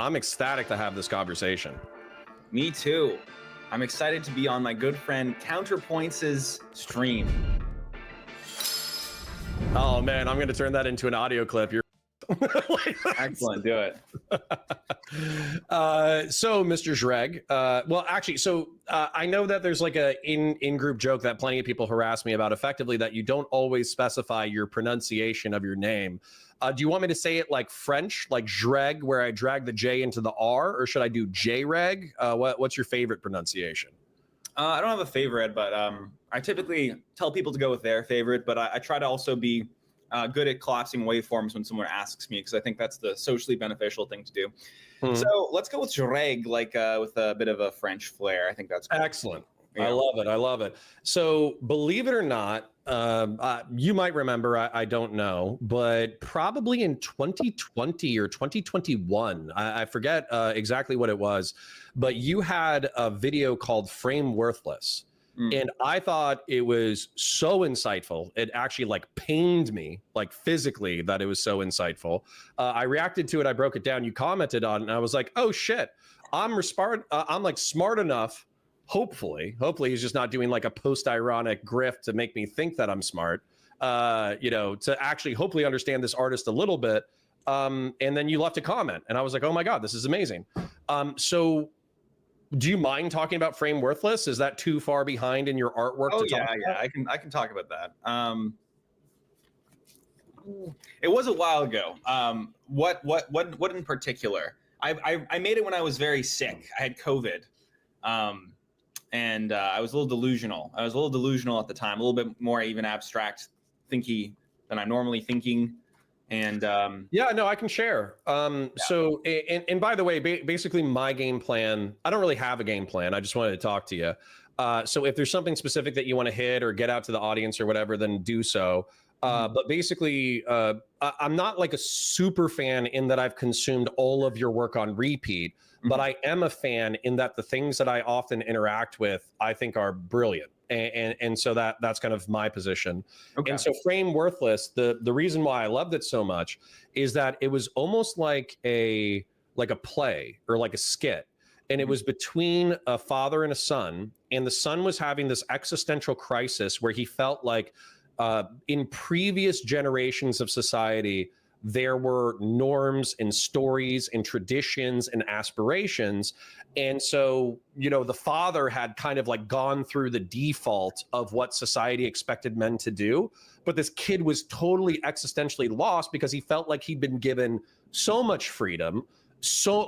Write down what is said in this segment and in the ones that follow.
I'm ecstatic to have this conversation. Me too. I'm excited to be on my good friend Counterpoints' stream. Oh man, I'm going to turn that into an audio clip. You're Excellent, do it. So, Mr. Jreg, well, actually, I know that there's like a in-group joke that plenty of people harass me about, effectively, that you don't always specify your pronunciation of your name. Do you want me to say it like French, like Jreg, where I drag the J into the R, or should I do Jreg? What's your favorite pronunciation? I don't have a favorite, but I typically tell people to go with their favorite, but I try to also be good at collapsing waveforms when someone asks me, because I think that's the socially beneficial thing to do. So let's go with Jreg, like with a bit of a French flair. I think that's cool. Excellent. Yeah. I love it. I love it. So believe it or not, you might remember, I don't know, but probably in 2020 or 2021, I forget exactly what it was, but you had a video called Frameworthless. And I thought it was so insightful. It actually like pained me, like physically, that it was so insightful. I reacted to it. I broke it down. You commented on it, and I was like, oh shit, I'm like smart enough. Hopefully he's just not doing like a post-ironic grift to make me think that I'm smart, to actually hopefully understand this artist a little bit. And then you left a comment, and I was like, oh my God, this is amazing. So do you mind talking about Frameworthless? Is that too far behind in your artwork? Oh yeah, I can talk about that. It was a while ago. What in particular? I made it when I was very sick. I had COVID, and I was a little delusional. I was a little delusional at the time, a little bit more even abstract thinky than I'm normally thinking. And yeah, no, I can share. So, and by the way, basically my game plan, I don't really have a game plan. I just wanted to talk to you. So if there's something specific that you want to hit or get out to the audience or whatever, then do so. But basically, I'm not like a super fan in that I've consumed all of your work on repeat, but I am a fan in that the things that I often interact with, I think are brilliant. And so that's kind of my position. Okay. And so Frameworthless, the reason why I loved it so much is that it was almost like a play or like a skit. And it was between a father and a son, and the son was having this existential crisis where he felt like in previous generations of society, there were norms and stories and traditions and aspirations. And so, the father had kind of like gone through the default of what society expected men to do. But this kid was totally existentially lost because he felt like he'd been given so much freedom, so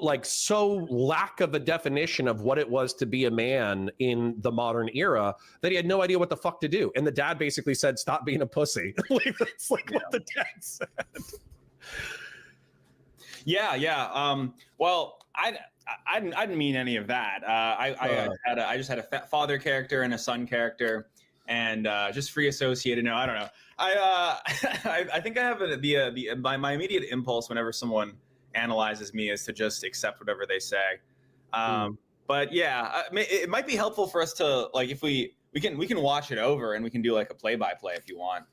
lack of a definition of what it was to be a man in the modern era, that he had no idea what the fuck to do. And the dad basically said, stop being a pussy. That's like what the dad said. Yeah. Well, I didn't mean any of that. I just had a father character and a son character, and just free associated. No, I don't know. I think I have my immediate impulse whenever someone analyzes me is to just accept whatever they say. But yeah, it might be helpful for us to, like, if we can watch it over and we can do like a play-by-play if you want.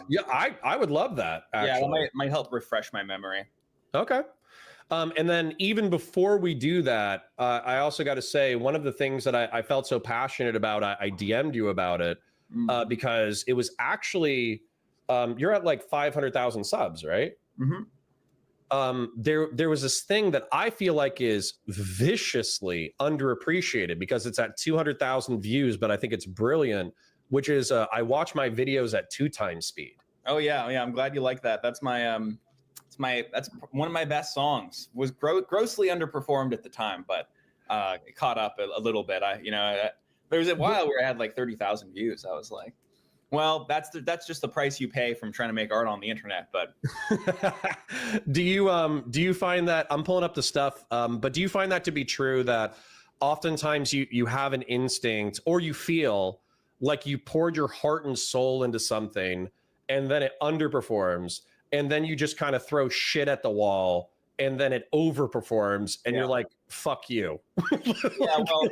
Yeah, I would love that. Actually. Yeah, that might help refresh my memory. Okay. And then even before we do that, I also got to say, one of the things that I felt so passionate about, I DM'd you about it because it was actually, you're at like 500,000 subs, right? There was this thing that I feel like is viciously underappreciated because it's at 200,000 views, but I think it's brilliant, which is I watch my videos at 2x speed. Oh yeah. I'm glad you like that. That's that's one of my best songs. Was grossly underperformed at the time, but it caught up a little bit. There was a while where I had like 30,000 views. I was like, well, that's just the price you pay from trying to make art on the internet. But do you find that, I'm pulling up the stuff, but do you find that to be true, that oftentimes you have an instinct, or you feel like you poured your heart and soul into something and then it underperforms, and then you just kind of throw shit at the wall and then it overperforms and you're like, fuck you. Yeah, well,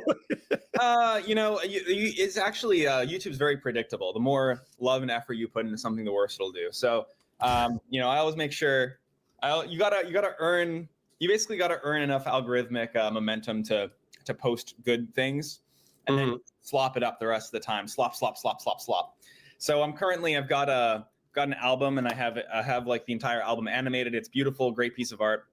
it's actually, YouTube's very predictable. The more love and effort you put into something, the worse it'll do. So, I always make sure you gotta earn you basically got to earn enough algorithmic momentum to post good things, and then slop it up the rest of the time. Slop. So I've got an album, and I have like the entire album animated. It's beautiful, great piece of art.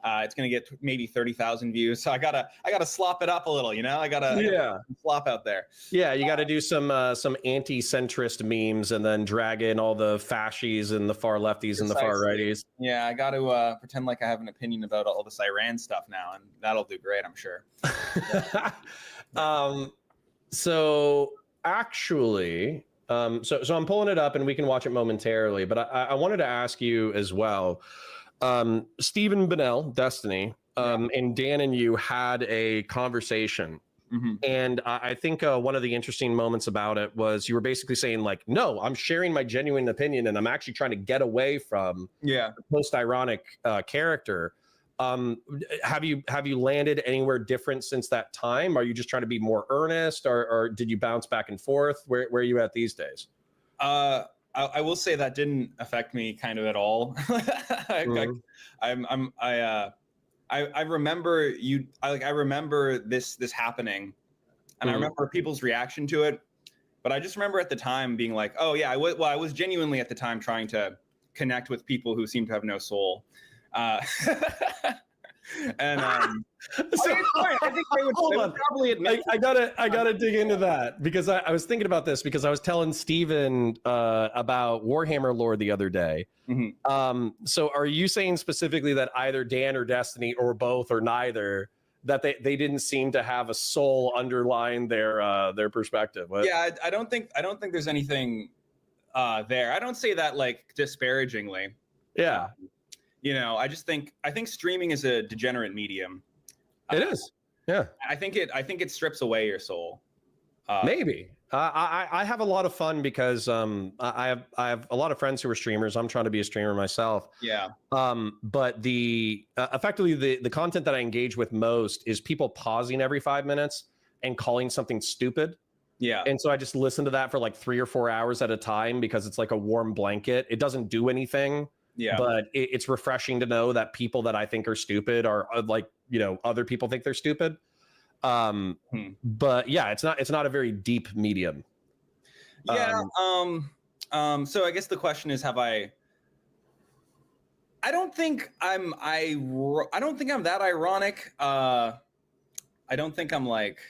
It's gonna get maybe 30,000 views. So I gotta slop it up a little, I gotta slop out there. Yeah, you got to do some anti-centrist memes and then drag in all the fascies and the far lefties and the far righties. Yeah, I got to pretend like I have an opinion about all this Iran stuff now, and that'll do great, I'm sure. So actually, so I'm pulling it up and we can watch it momentarily, but I wanted to ask you as well. Stephen Bennell, Destiny, and Dan and you had a conversation. And I think one of the interesting moments about it was you were basically saying like, no, I'm sharing my genuine opinion and I'm actually trying to get away from the post-ironic character. Have you landed anywhere different since that time? Are you just trying to be more earnest, or did you bounce back and forth? Where are you at these days? I will say that didn't affect me kind of at all. I remember I remember this happening, and I remember people's reaction to it. But I just remember at the time being like, oh yeah, I was genuinely at the time trying to connect with people who seem to have no soul. And so I think they would probably admit. I gotta dig into that, because I was thinking about this because I was telling Steven about Warhammer lore the other day. So are you saying specifically that either Dan or Destiny or both or neither, that they didn't seem to have a soul underlying their perspective? Yeah, I don't think there's anything there. I don't say that like disparagingly. Yeah. I think streaming is a degenerate medium. It is. Yeah. I think it strips away your soul. Maybe. I have a lot of fun because I have a lot of friends who are streamers. I'm trying to be a streamer myself. Yeah. But the effectively the content that I engage with most is people pausing every 5 minutes and calling something stupid. Yeah. And so I just listen to that for like 3 or 4 hours at a time because it's like a warm blanket. It doesn't do anything. Yeah. But it's refreshing to know that people that I think are stupid are like, other people think they're stupid. But yeah, it's not a very deep medium. Yeah. So I guess the question is, I don't think I'm that ironic. I don't think I'm like,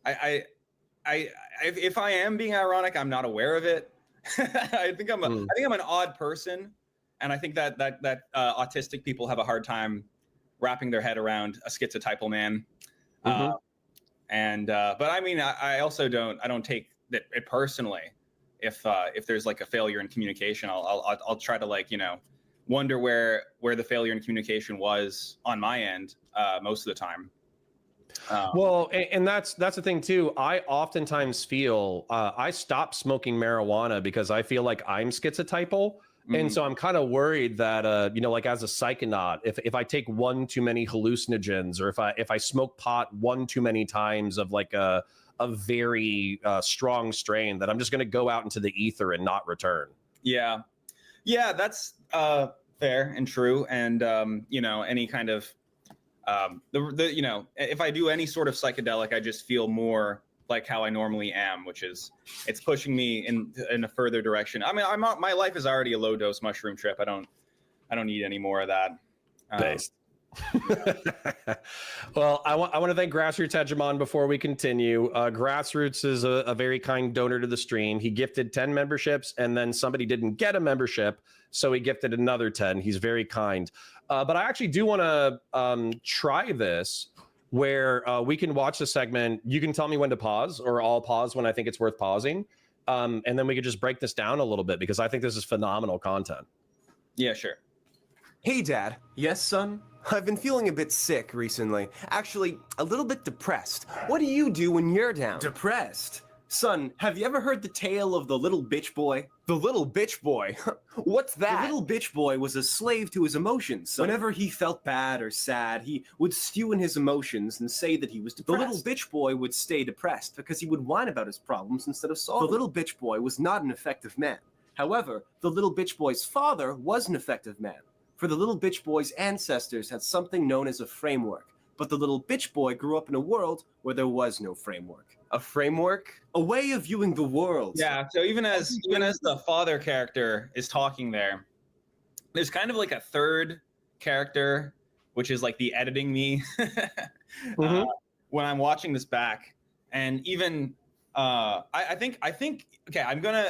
if I am being ironic, I'm not aware of it. I think I'm an odd person. And I think that autistic people have a hard time wrapping their head around a schizotypal man. But I mean, I also don't take it personally. If there's like a failure in communication, I'll try to like, wonder where the failure in communication was on my end most of the time. Well, and that's the thing too. I oftentimes feel I stopped smoking marijuana because I feel like I'm schizotypal. And so I'm kind of worried that, like as a psychonaut, if I take one too many hallucinogens, or if I smoke pot one too many times of like a very strong strain, that I'm just going to go out into the ether and not return. Yeah. Yeah, that's fair and true. And, any kind of, if I do any sort of psychedelic, I just feel more like how I normally am, which is it's pushing me in a further direction. I mean, my life is already a low dose mushroom trip. I don't need any more of that. Based. Well, I want to thank Grassroots Hegemon before we continue. Grassroots is a very kind donor to the stream. He gifted 10 memberships, and then somebody didn't get a membership, so he gifted another 10. He's very kind. But I actually do want to try this, where we can watch the segment. You can tell me when to pause, or I'll pause when I think it's worth pausing. And then we could just break this down a little bit, because I think this is phenomenal content. Yeah, sure. Hey, Dad. Yes, son? I've been feeling a bit sick recently. Actually, a little bit depressed. What do you do when you're down? Depressed? Son, have you ever heard the tale of the little bitch boy? The little bitch boy? What's that? The little bitch boy was a slave to his emotions, son. Whenever he felt bad or sad, he would stew in his emotions and say that he was depressed. The little bitch boy would stay depressed because he would whine about his problems instead of solving them. The little bitch boy was not an effective man. However, the little bitch boy's father was an effective man. For the little bitch boy's ancestors had something known as a framework, but the little bitch boy grew up in a world where there was no framework. A framework? A way of viewing the world. Yeah, so even as the father character is talking there, there's kind of like a third character, which is like the editing me when I'm watching this back. And even I think okay, I'm going,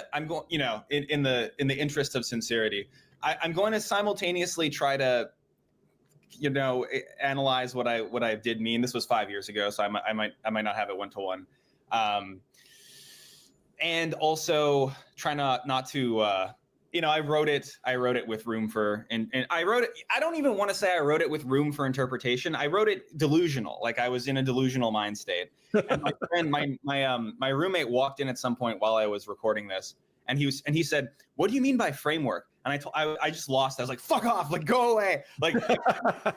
you know, in the interest of sincerity, I'm going to simultaneously try to, you know, analyze what I did mean. This was 5 years ago, so I might not have it one-to-one, and also try not to you know, I wrote it with room for, and I wrote it, I don't even want to say I wrote it with room for interpretation. I wrote it delusional, like I was in a delusional mind state. And my friend, my roommate walked in at some point while I was recording this, and he said, "What do you mean by framework?" And I just lost. I was like, "Fuck off! Like, go away! Like,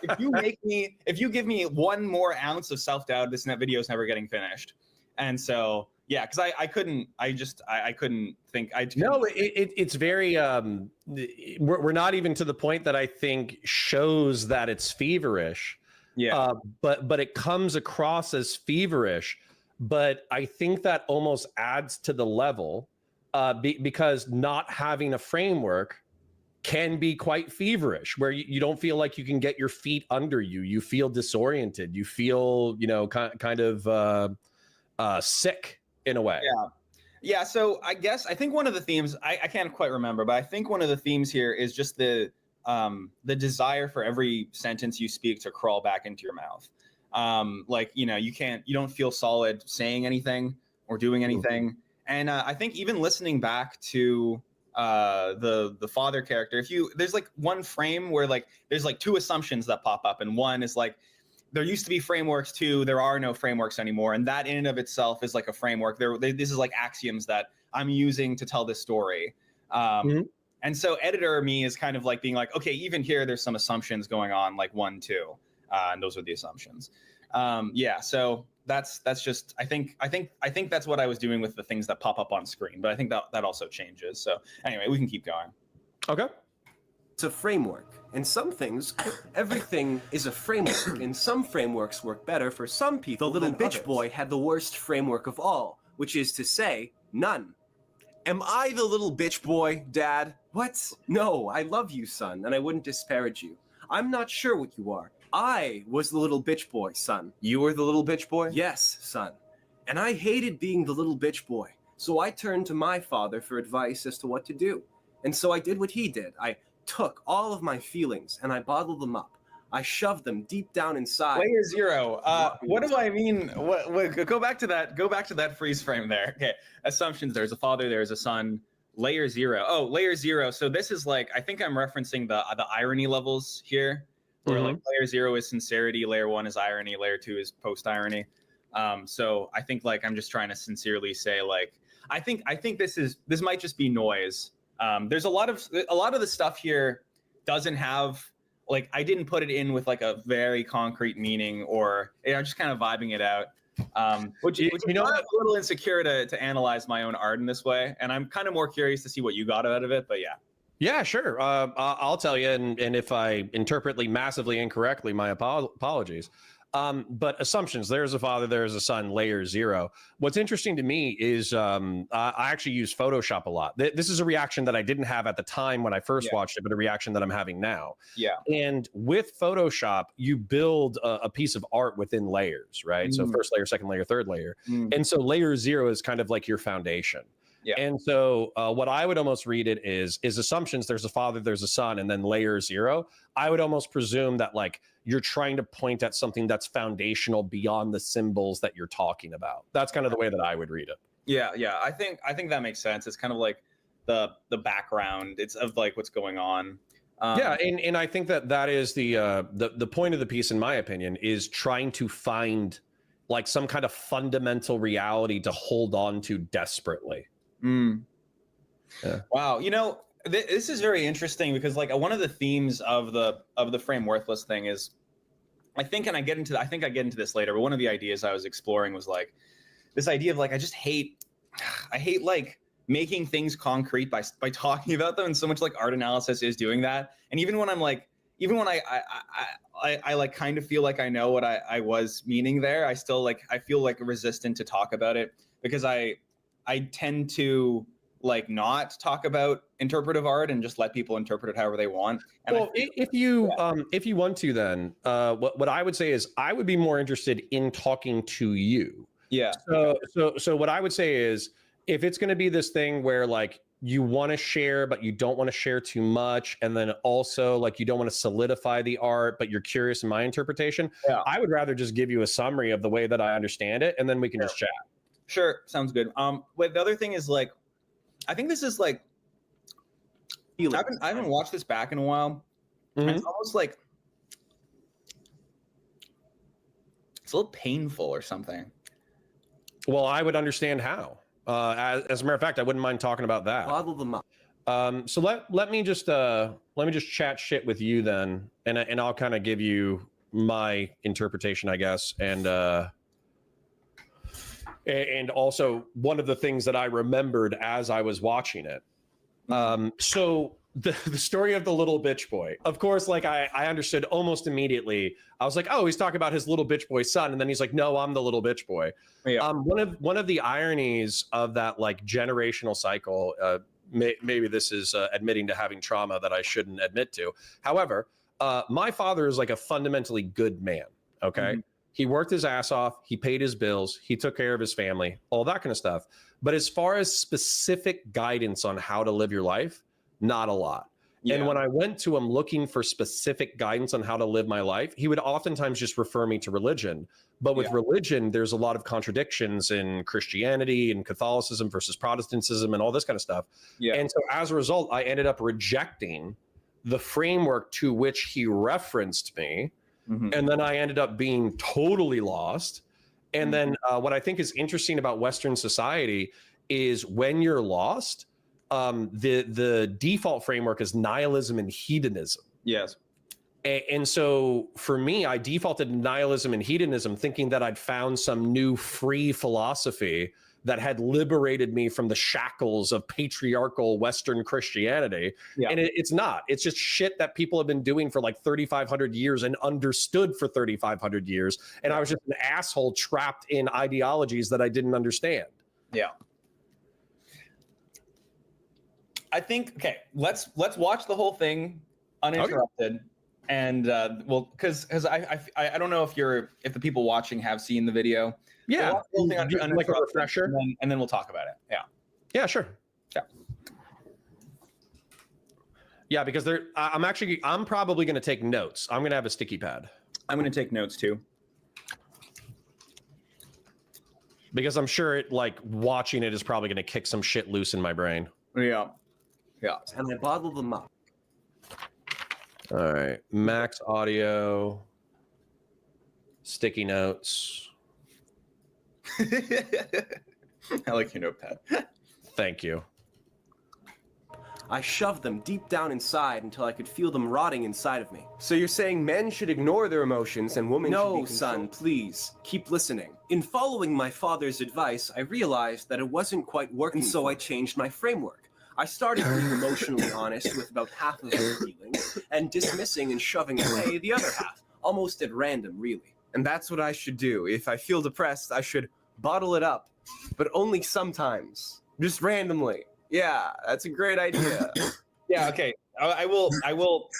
if you give me one more ounce of self-doubt, this video is never getting finished." And so, yeah, because I couldn't think. No, it's very. We're not even to the point that I think shows that it's feverish. Yeah. But it comes across as feverish. But I think that almost adds to the level, because not having a framework can be quite feverish, where you don't feel like you can get your feet under you. You feel disoriented. You feel, you know, kind of sick in a way. Yeah. So I think one of the themes, I can't quite remember, but I think one of the themes here is just the desire for every sentence you speak to crawl back into your mouth. Like, you know, you don't feel solid saying anything or doing anything. And I think even listening back to the father character, there's like one frame where like there's like two assumptions that pop up, and one is like, there used to be frameworks, two, there are no frameworks anymore, and that in and of itself is like a framework. This is like axioms that I'm using to tell this story. And so editor me is kind of like being like, okay, even here there's some assumptions going on, like 1, 2, and those are the assumptions. Yeah, so that's just, I think that's what I was doing with the things that pop up on screen, but I think that also changes. So anyway, we can keep going. Okay. It's a framework. And some things, everything is a framework, and some frameworks work better for some people. The little bitch boy had the worst framework of all, which is to say, none. Am I the little bitch boy, Dad? What? No, I love you, son, and I wouldn't disparage you. I'm not sure what you are. I was the little bitch boy, son. You were the little bitch boy? Yes, son. And I hated being the little bitch boy, so I turned to my father for advice as to what to do. And so I did what he did. I took all of my feelings and I bottled them up. I shoved them deep down inside. Layer 0. What do I mean? What, go back to that freeze frame there. Okay. Assumptions. There's a father. There's a son. Layer 0. Oh, layer 0. So this is like, I think I'm referencing the irony levels here, where like layer 0 is sincerity, layer 1 is irony, layer 2 is post irony. So I think like I'm just trying to sincerely say like, I think this might just be noise. There's a lot of the stuff here doesn't have, like, I didn't put it in with like a very concrete meaning, or I'm just kind of vibing it out. Which you know, I'm a little insecure to analyze my own art in this way, and I'm kind of more curious to see what you got out of it. But yeah. Yeah, sure. I'll tell you, and if I interpret massively incorrectly, my apologies. But assumptions, there's a father, there's a son, layer 0. What's interesting to me is I actually use Photoshop a lot. This is a reaction that I didn't have at the time when I first watched it, but a reaction that I'm having now. Yeah. And with Photoshop, you build a piece of art within layers, right? So first layer, second layer, third layer. And so layer 0 is kind of like your foundation. Yeah. And so what I would almost read it is assumptions. There's a father, there's a son, and then layer 0. I would almost presume that like you're trying to point at something that's foundational beyond the symbols that you're talking about. That's kind of the way that I would read it. Yeah, yeah. I think that makes sense. It's kind of like the background. It's of like what's going on. Yeah, and I think that is the point of the piece, in my opinion, is trying to find like some kind of fundamental reality to hold on to desperately. Yeah. Wow. You know, this is very interesting because like one of the themes of the frameworthless thing is, I think I get into this later, but one of the ideas I was exploring was like this idea of like, I hate like making things concrete by talking about them. And so much like art analysis is doing that. And even when I'm like even when I like kind of feel like I know what I was meaning there, I still like, I feel like resistant to talk about it because I tend to like not talk about interpretive art and just let people interpret it however they want. And well, if you want to, then what I would say is I would be more interested in talking to you. yeah. So what I would say is if it's going to be this thing where like you want to share, but you don't want to share too much, and then also like you don't want to solidify the art, but you're curious in my interpretation, Yeah. I would rather just give you a summary of the way that I understand it, and then we can just chat. Sure, sounds good. But the other thing is like, I think this is like, I haven't watched this back in a while. And it's almost like it's a little painful or something. Well, I would understand how. As a matter of fact, I wouldn't mind talking about that. Bottle them up. So let me just chat shit with you then, and I'll kind of give you my interpretation, I guess, and also one of the things that I remembered as I was watching it. So the story of the little bitch boy, of course, like I understood almost immediately. I was like, oh, he's talking about his little bitch boy son, and then he's like, no, I'm the little bitch boy. Yeah. One of the ironies of that like generational cycle, maybe this is admitting to having trauma that I shouldn't admit to. However, my father is like a fundamentally good man. Okay. He worked his ass off. He paid his bills. He took care of his family, all that kind of stuff. But as far as specific guidance on how to live your life, not a lot. Yeah. And when I went to him looking for specific guidance on how to live my life, he would oftentimes just refer me to religion. But with religion, there's a lot of contradictions in Christianity and Catholicism versus Protestantism and all this kind of stuff. Yeah. And so as a result, I ended up rejecting the framework to which he referenced me. And then I ended up being totally lost. And then what I think is interesting about Western society is when you're lost, the default framework is nihilism and hedonism. Yes. And so for me, I defaulted to nihilism and hedonism, thinking that I'd found some new free philosophy that had liberated me from the shackles of patriarchal Western Christianity. Yeah. And it's not. It's just shit that people have been doing for like 3,500 years and understood for 3,500 years. And I was just an asshole trapped in ideologies that I didn't understand. Yeah. I think, okay, let's watch the whole thing uninterrupted. Okay. And well, because I don't know if the people watching have seen the video. Yeah, we'll like a refresher, and then we'll talk about it. Yeah. Yeah, sure. Yeah. Yeah, because I'm probably going to take notes. I'm going to have a sticky pad. I'm going to take notes too. Because I'm sure watching it is probably going to kick some shit loose in my brain. Yeah. Yeah. And I bottle them up. All right. Max audio. Sticky notes. I like your notepad. Thank you. I shoved them deep down inside until I could feel them rotting inside of me. So you're saying men should ignore their emotions and women should be controlled? No, son, please. Keep listening. In following my father's advice, I realized that it wasn't quite working, so I changed my framework. I started being emotionally honest with about half of my feelings and dismissing and shoving away the other half, almost at random, really. And that's what I should do. If I feel depressed, I should bottle it up, but only sometimes, just randomly. Yeah, that's a great idea. Yeah, okay. I will.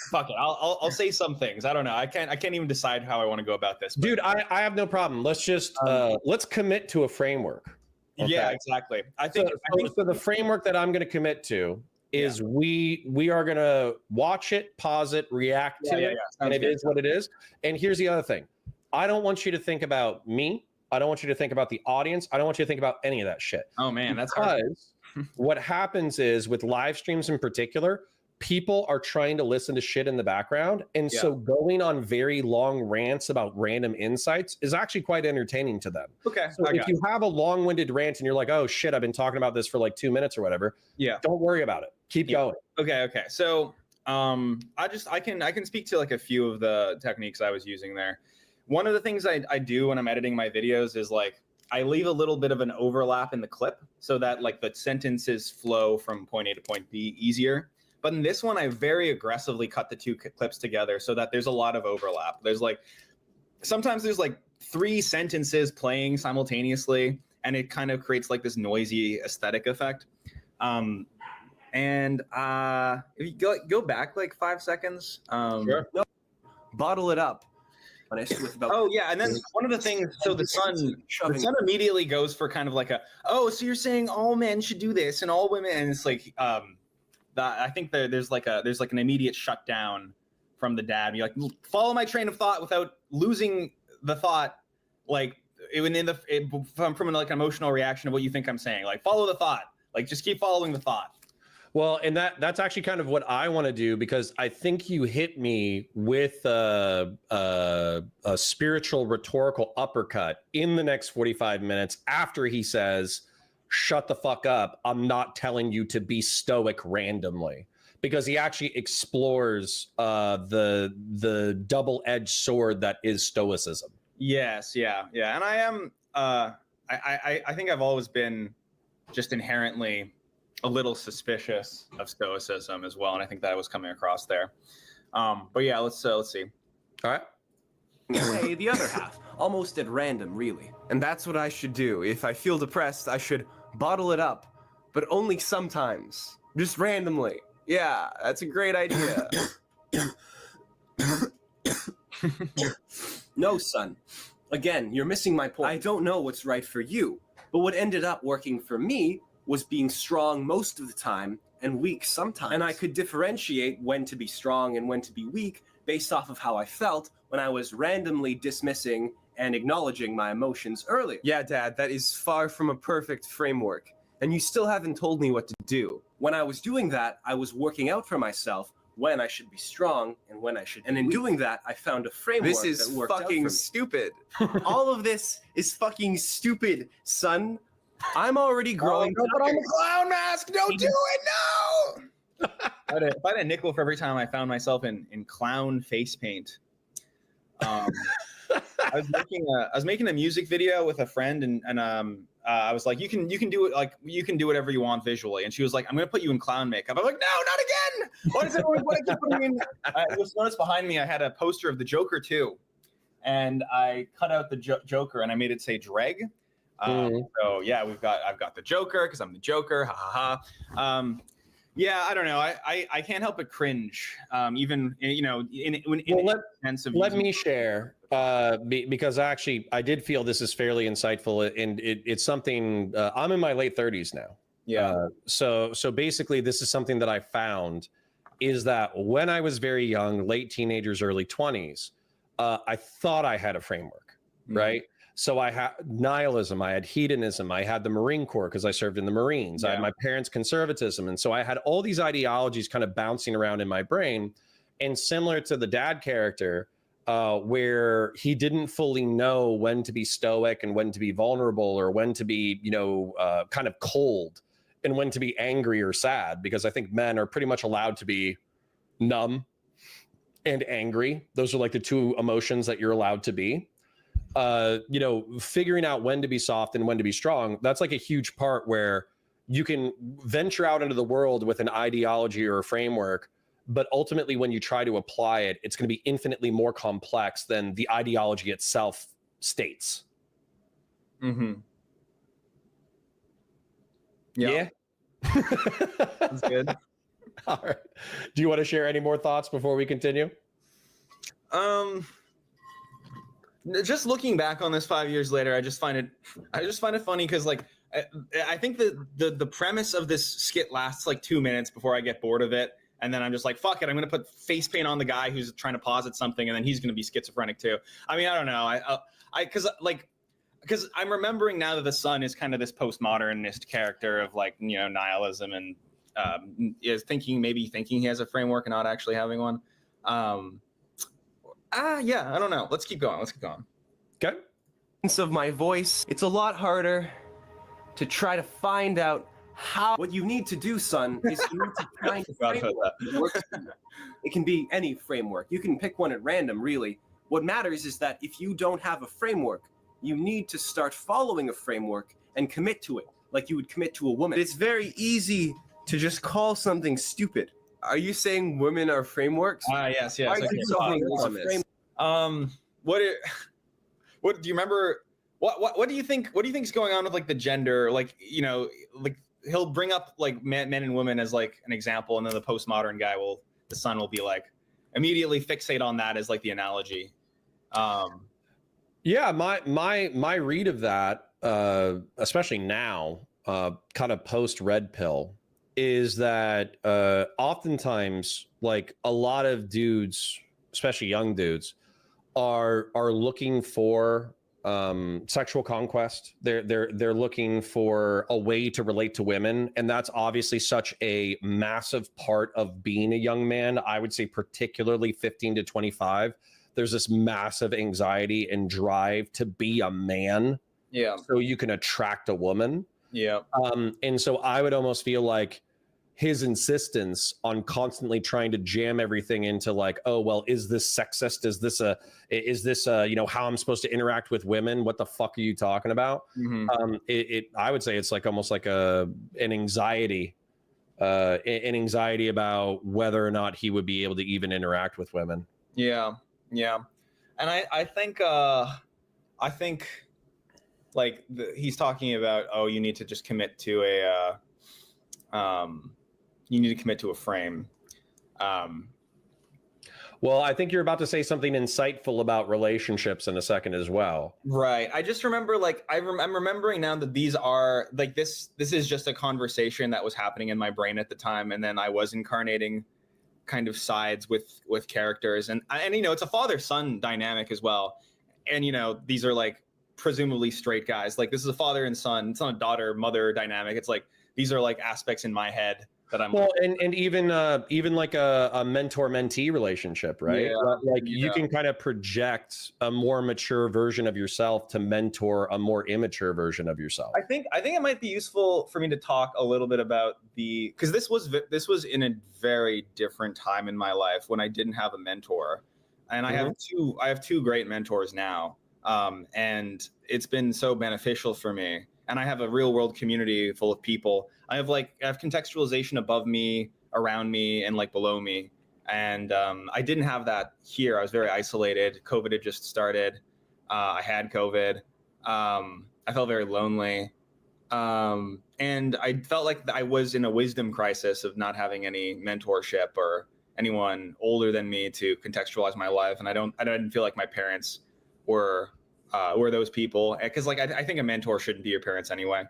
Fuck it. I'll say some things. I don't know. I can't even decide how I want to go about this. Dude, I have no problem. Let's just let's commit to a framework. Okay? Yeah, exactly. I think so. The framework that I'm going to commit to is we are going to watch it, pause it, react to it, and it is what it is. And here's the other thing. I don't want you to think about me. I don't want you to think about the audience. I don't want you to think about any of that shit. Oh man, that's hard. What happens is with live streams in particular, people are trying to listen to shit in the background. And so going on very long rants about random insights is actually quite entertaining to them. Okay. So if you have a long-winded rant and you're like, oh shit, I've been talking about this for like 2 minutes or whatever. Yeah. Don't worry about it. Keep going. Okay. So I can speak to like a few of the techniques I was using there. One of the things I do when I'm editing my videos is like I leave a little bit of an overlap in the clip so that like the sentences flow from point A to point B easier. But in this one, I very aggressively cut the two clips together so that there's a lot of overlap. Sometimes there's like 3 sentences playing simultaneously, and it kind of creates like this noisy aesthetic effect. And if you go back like 5 seconds, Sure. No, bottle it up. With about oh yeah, and then one of the things, so the sun immediately goes for kind of like so you're saying all men should do this and all women, and it's like I think there's like an immediate shutdown from the dad. You're like, follow my train of thought without losing the thought, like from like an emotional reaction of what you think I'm saying. Like, follow the thought, like just keep following the thought. Well, and that's actually kind of what I want to do, because I think you hit me with a spiritual rhetorical uppercut in the next 45 minutes after he says, shut the fuck up, I'm not telling you to be stoic randomly, because he actually explores the double-edged sword that is stoicism. Yes, yeah. And I am I think I've always been just inherently a little suspicious of stoicism as well, and I think that was coming across there. But yeah, let's see. All right. Hey, the other half, almost at random, really. And that's what I should do. If I feel depressed, I should bottle it up, but only sometimes, just randomly. Yeah, that's a great idea. No, son. Again, you're missing my point. I don't know what's right for you, but what ended up working for me was being strong most of the time and weak sometimes. And I could differentiate when to be strong and when to be weak based off of how I felt when I was randomly dismissing and acknowledging my emotions earlier. Yeah, Dad, that is far from a perfect framework. And you still haven't told me what to do. When I was doing that, I was working out for myself when I should be strong and when I should. And in doing that, I found a framework This is that worked out for fucking me. stupid. All of this is fucking stupid, son. I'm already growing. Don't put on the clown mask. Don't do it. No. If I had a nickel for every time I found myself in clown face paint. I was making a music video with a friend, and I was like, you can do it, like you can do whatever you want visually, and she was like, I'm gonna put you in clown makeup. I'm like, no, not again. Why does everyone want to keep putting me in? You'll notice behind me I had a poster of the Joker too, and I cut out the Joker and I made it say Jreg. So yeah, I've got the Joker because I'm the Joker. Ha ha ha. Yeah, I don't know. I can't help but cringe. Even Let me share because actually I did feel this is fairly insightful, and it's something I'm in my late 30s now. Yeah. So basically, this is something that I found is that when I was very young, late teenagers, early 20s, I thought I had a framework, right? So I had nihilism, I had hedonism, I had the Marine Corps because I served in the Marines. I had my parents' conservatism. And so I had all these ideologies kind of bouncing around in my brain. And similar to the dad character, where he didn't fully know when to be stoic and when to be vulnerable, or when to be, kind of cold and when to be angry or sad, because I think men are pretty much allowed to be numb and angry. Those are like the two emotions that you're allowed to be. Figuring out when to be soft and when to be strong, that's like a huge part where you can venture out into the world with an ideology or a framework, but ultimately when you try to apply it, it's going to be infinitely more complex than the ideology itself states. Mm-hmm. Yeah. That's good. All right. Do you want to share any more thoughts before we continue? Just looking back on this 5 years later, I just find it funny because like I think the premise of this skit lasts like 2 minutes before I get bored of it, and then I'm just like, fuck it, I'm gonna put face paint on the guy who's trying to posit something, and then he's gonna be schizophrenic too. I mean, I don't know, because I'm remembering now that the son is kind of this postmodernist character of like nihilism and is thinking he has a framework and not actually having one. Yeah, I don't know. Let's keep going. Okay. Of my voice, it's a lot harder to try to find out how. What you need to do, son, is you need to find a framework that works for you. It can be any framework. You can pick one at random, really. What matters is that if you don't have a framework, you need to start following a framework and commit to it, like you would commit to a woman. It's very easy to just call something stupid. Are you saying women are frameworks? Yes. Why is Okay. it so hard on this? What do you remember? What do you think? What do you think is going on with like the gender? Like, like he'll bring up like men and women as like an example, and then the postmodern guy the son will be like immediately fixate on that as like the analogy. Yeah, my read of that, especially now, kind of post red pill, is that oftentimes like a lot of dudes, especially young dudes, are looking for sexual conquest. They're looking for a way to relate to women, and that's obviously such a massive part of being a young man. I would say particularly 15 to 25. There's this massive anxiety and drive to be a man, so you can attract a woman. And so I would almost feel like his insistence on constantly trying to jam everything into like, oh, well, is this sexist? Is this how I'm supposed to interact with women? What the fuck are you talking about? I would say it's like almost like an anxiety about whether or not he would be able to even interact with women. Yeah. And I think like he's talking about, oh, you need to just commit to a frame. Well, I think you're about to say something insightful about relationships in a second as well. Right. I just remember like I'm remembering now that these are like this is just a conversation that was happening in my brain at the time, and then I was incarnating kind of sides with characters, and it's a father-son dynamic as well, and these are like presumably straight guys. Like this is a father and son. It's not a daughter-mother dynamic. It's like these are like aspects in my head that I'm and even like a mentor-mentee relationship, right? You can kind of project a more mature version of yourself to mentor a more immature version of yourself. I think it might be useful for me to talk a little bit about because this was in a very different time in my life when I didn't have a mentor, and I have two great mentors now, and it's been so beneficial for me. And I have a real world community full of people. I have contextualization above me, around me, and like below me. And I didn't have that here. I was very isolated. COVID had just started. I had COVID. I felt very lonely. And I felt like I was in a wisdom crisis of not having any mentorship or anyone older than me to contextualize my life. And I didn't feel like my parents were those people, because like I think a mentor shouldn't be your parents anyway.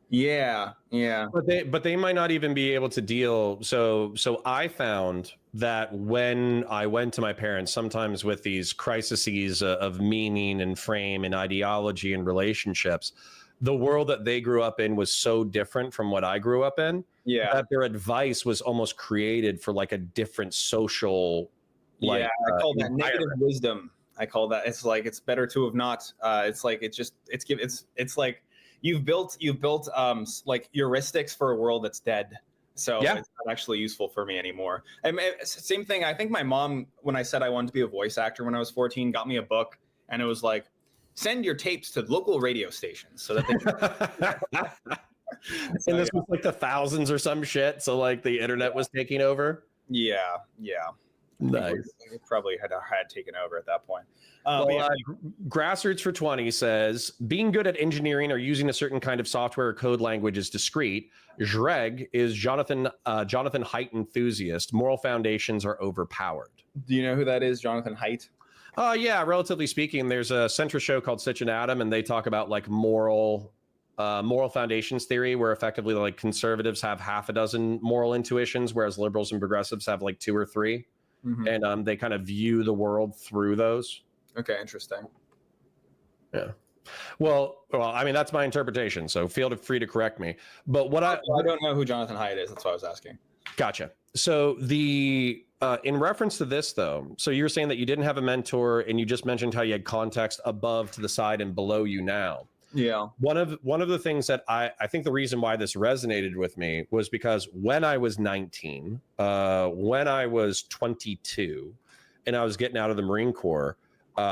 Yeah. But they might not even be able to deal. So I found that when I went to my parents, sometimes with these crises of meaning and frame and ideology and relationships, the world that they grew up in was so different from what I grew up in. That their advice was almost created for like a different social. I call that negative wisdom. I call that, it's like, it's better to have not. It's like, it's like you've built like heuristics for a world that's dead. So it's not actually useful for me anymore. And same thing. I think my mom, when I said I wanted to be a voice actor when I was 14, got me a book, and it was like, send your tapes to local radio stations so that they can. And this was like the thousands or some shit. So like the internet was taking over. Yeah. Nice. It probably had taken over at that point. Grassroots for 20 says, being good at engineering or using a certain kind of software or code language is discrete. Jreg is Jonathan Haidt enthusiast. Moral foundations are overpowered. Do you know who that is, Jonathan Haidt? Yeah, relatively speaking, there's a centrist show called Stitch and Adam, and they talk about like moral foundations theory, where effectively like conservatives have half a dozen moral intuitions, whereas liberals and progressives have like 2 or 3. Mm-hmm. And they kind of view the world through those. Okay, interesting. Yeah. Well, I mean, that's my interpretation, so feel free to correct me. But I don't know who Jonathan Haidt is. That's why I was asking. Gotcha. So in reference to this, though, so you were saying that you didn't have a mentor, and you just mentioned how you had context above, to the side, and below you now. Yeah. One of the things that I think the reason why this resonated with me was because when I was 19, when I was 22, and I was getting out of the Marine Corps,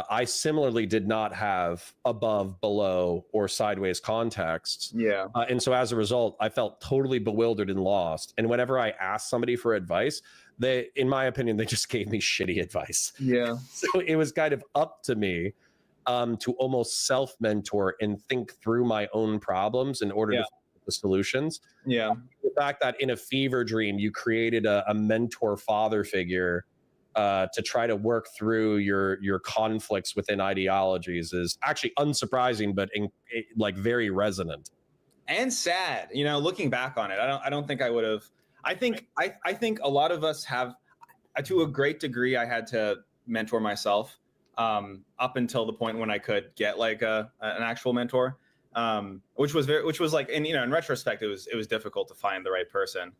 I similarly did not have above, below, or sideways contexts. Yeah. And so as a result, I felt totally bewildered and lost. And whenever I asked somebody for advice, they, in my opinion, they just gave me shitty advice. Yeah. So it was kind of up to me to almost self-mentor and think through my own problems in order to find the solutions. Yeah. The fact that in a fever dream, you created a mentor father figure to try to work through your conflicts within ideologies is actually unsurprising, but like very resonant and sad. You know, looking back on it, I don't think I would have. I think a lot of us have, to a great degree. I had to mentor myself up until the point when I could get like an actual mentor, which was like, and you know, in retrospect, it was difficult to find the right person,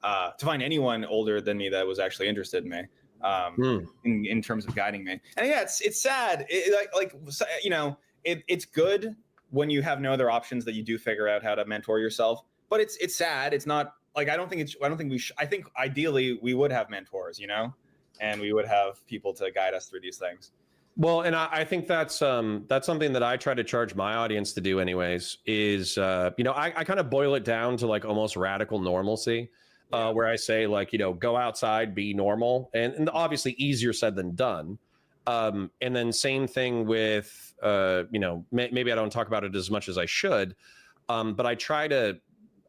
to find anyone older than me that was actually interested in me. In terms of guiding me. And yeah, it's sad. You know, it's good when you have no other options that you do figure out how to mentor yourself, but it's sad. It's not like, I think ideally we would have mentors, you know, and we would have people to guide us through these things. Well, and I think that's something that I try to charge my audience to do anyways, is, you know, I kind of boil it down to like almost radical normalcy. Where I say, like, you know, go outside, be normal, and obviously easier said than done. And then same thing with, you know, maybe I don't talk about it as much as I should, but I try to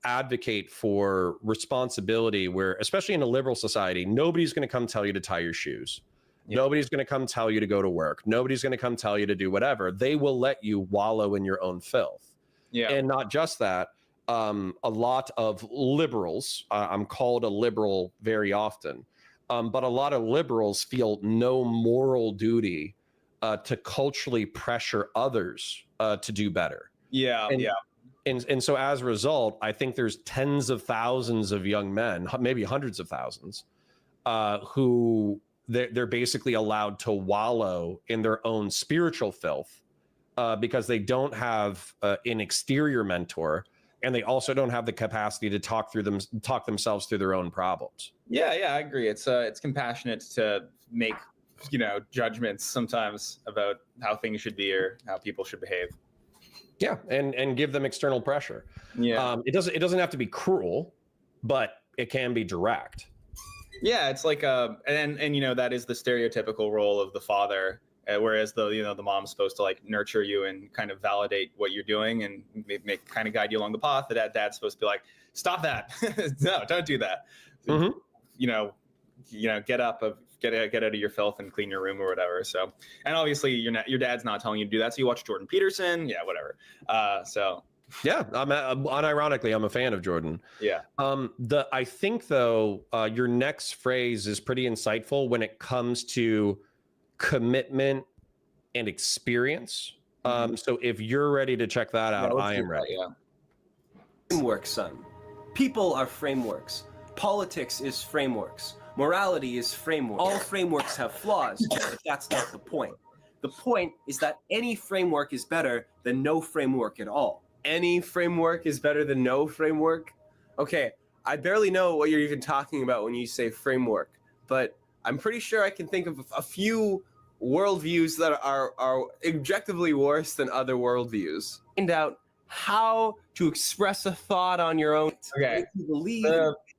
advocate for responsibility where, especially in a liberal society, nobody's going to come tell you to tie your shoes. Yeah. Nobody's going to come tell you to go to work. Nobody's going to come tell you to do whatever. They will let you wallow in your own filth. Yeah. And not just that. A lot of liberals, I'm called a liberal very often, but a lot of liberals feel no moral duty to culturally pressure others to do better. Yeah, And so as a result, I think there's tens of thousands of young men, maybe hundreds of thousands, who they're basically allowed to wallow in their own spiritual filth because they don't have an exterior mentor. And they also don't have the capacity to talk themselves through their own problems. Yeah, I agree. It's compassionate to make, you know, judgments sometimes about how things should be or how people should behave. Yeah, and give them external pressure. Yeah, it doesn't have to be cruel, but it can be direct. Yeah, it's like and you know, that is the stereotypical role of the father. Whereas the mom's supposed to like nurture you and kind of validate what you're doing and make kind of guide you along the path. That dad's supposed to be like, stop that, no, don't do that. Mm-hmm. You know, get out of your filth and clean your room or whatever. So, and obviously your dad's not telling you to do that. So you watch Jordan Peterson, whatever. So yeah, unironically, I'm a fan of Jordan. Yeah. I think though, your next phrase is pretty insightful when it comes to commitment and experience. So if you're ready to check that out, I am ready. Framework, son. People are frameworks. Politics is frameworks. Morality is framework. All frameworks have flaws, but that's not the point. The point is that any framework is better than no framework at all. Any framework is better than no framework? Okay, I barely know what you're even talking about when you say framework, but I'm pretty sure I can think of a few worldviews that are objectively worse than other worldviews. Find out how to express a thought on your own. Okay.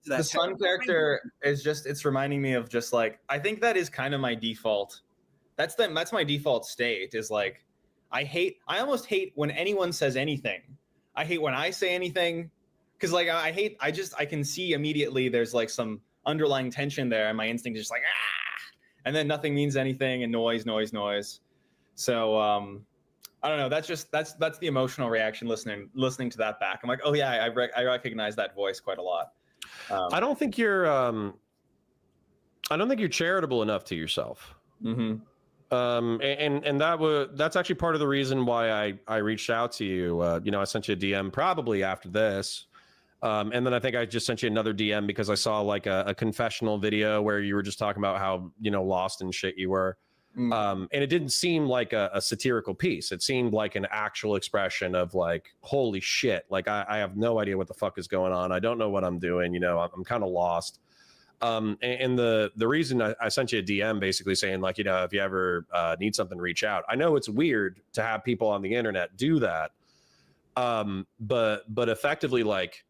The son character is it's reminding me of just like, I think that is kind of my default. That's my default state, is like, I almost hate when anyone says anything. I hate when I say anything, because like I can see immediately there's like some underlying tension there, and my instinct is just like, and then nothing means anything, and noise. So I don't know. That's the emotional reaction listening to that back. I'm like, oh yeah, I recognize that voice quite a lot. I don't think you're charitable enough to yourself. Mm-hmm. And that's actually part of the reason why I reached out to you. I sent you a DM probably after this. And then I think I just sent you another DM because I saw like a confessional video where you were just talking about how, lost and shit you were. And it didn't seem like a satirical piece. It seemed like an actual expression of like, holy shit. Like I have no idea what the fuck is going on. I don't know what I'm doing. I'm kind of lost. And the reason I sent you a DM basically saying like, if you ever need something, reach out. I know it's weird to have people on the internet do that. But effectively, like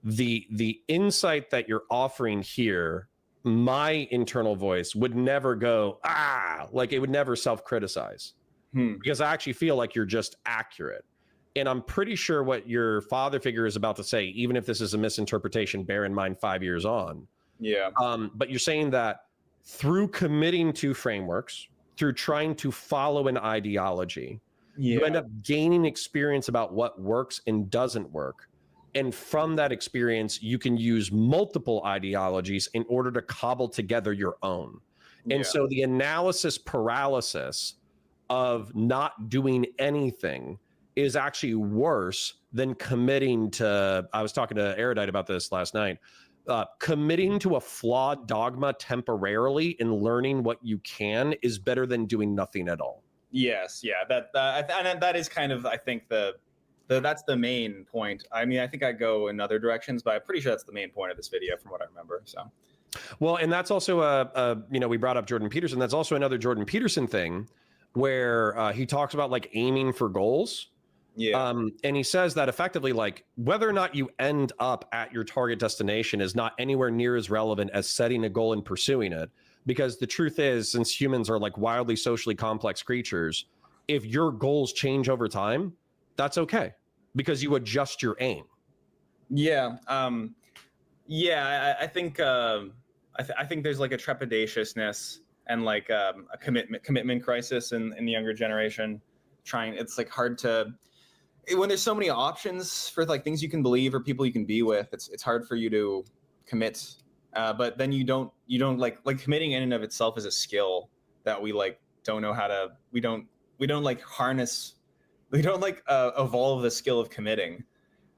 the insight that you're offering here, my internal voice would never go, like it would never self-criticize because I actually feel like you're just accurate. And I'm pretty sure what your father figure is about to say, even if this is a misinterpretation, bear in mind 5 years on. Yeah. But you're saying that through committing to frameworks, through trying to follow an ideology, you end up gaining experience about what works and doesn't work. And from that experience, you can use multiple ideologies in order to cobble together your own. And so the analysis paralysis of not doing anything is actually worse than committing to, I was talking to Erudite about this last night, committing to a flawed dogma temporarily and learning what you can is better than doing nothing at all. Yes, yeah, and that is kind of, I think that's the main point. I mean, I think I go in other directions, but I'm pretty sure that's the main point of this video from what I remember. So, well, and that's also we brought up Jordan Peterson. That's also another Jordan Peterson thing where he talks about like aiming for goals. Yeah. And he says that effectively, like whether or not you end up at your target destination is not anywhere near as relevant as setting a goal and pursuing it. Because the truth is, since humans are like wildly socially complex creatures, if your goals change over time, that's okay because you adjust your aim. Yeah. I think I think there's like a trepidatiousness and like a commitment crisis in the younger generation. It's like hard to, when there's so many options for like things you can believe or people you can be with, it's hard for you to commit. But then you don't like committing in and of itself is a skill that we like don't know how to, we don't like harness, we don't like evolve the skill of committing.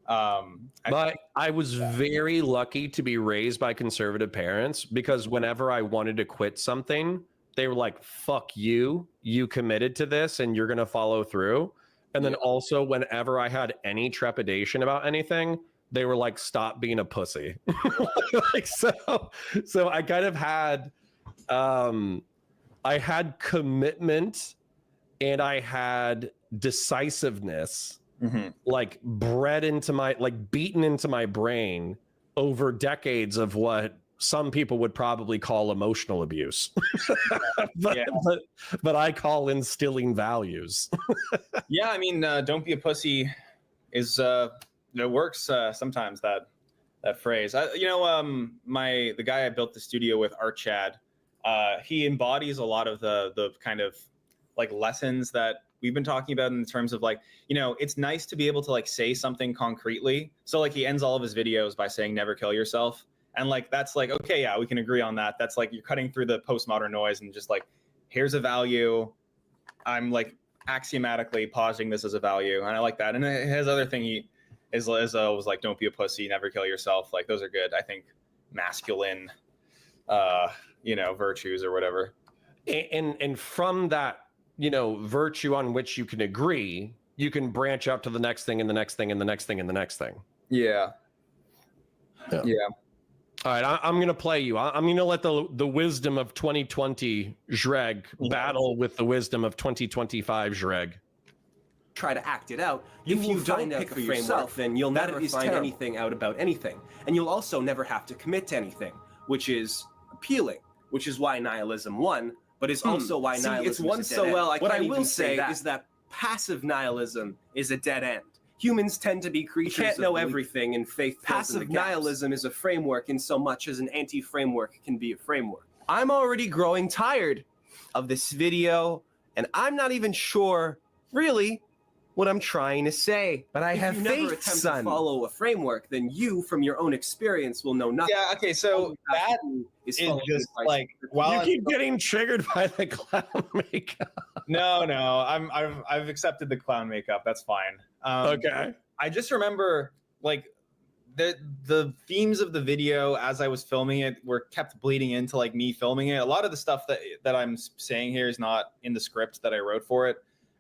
But I was very lucky to be raised by conservative parents because whenever I wanted to quit something, they were like, fuck you, you committed to this and you're going to follow through. And then also whenever I had any trepidation about anything, they were like, stop being a pussy. Like, so I kind of had, I had commitment and I had decisiveness, like bred into my, like beaten into my brain over decades of what some people would probably call emotional abuse. but I call instilling values. Yeah, I mean, don't be a pussy is it works sometimes, that phrase. The guy I built the studio with, Art Chad, he embodies a lot of the kind of like lessons that we've been talking about in terms of like, it's nice to be able to like say something concretely. So like he ends all of his videos by saying never kill yourself. And like, that's like, okay, yeah, we can agree on that. That's like, you're cutting through the postmodern noise and just like, here's a value. I'm like axiomatically positing this as a value. And I like that. And his other thing was like, don't be a pussy, never kill yourself. Like those are good. I think masculine, virtues or whatever. And from that, virtue on which you can agree, you can branch out to the next thing and the next thing and the next thing and the next thing. Yeah. All right, I'm going to play you. I'm going to let the wisdom of 2020 Jreg battle with the wisdom of 2025 Jreg. Try to act it out. If you don't pick a framework, then you'll never find anything out about anything. And you'll also never have to commit to anything, which is appealing, which is why nihilism won, but is also why nihilism it's won is a so dead end. well, What I will say is that passive nihilism is a dead end. Humans tend to be creatures can't know belief. Everything and faith. Passive nihilism is a framework in so much as an anti-framework can be a framework. I'm already growing tired of this video, and I'm not even sure, really, what I'm trying to say. But I have If you never faith, attempt son. to follow a framework, then you, from your own experience, will know nothing. Yeah, okay, so that is just like, while you keep getting triggered by the clown makeup. No, I've accepted the clown makeup. That's fine. Okay. I just remember like the themes of the video as I was filming it were kept bleeding into like me filming it. A lot of the stuff that I'm saying here is not in the script that I wrote for it.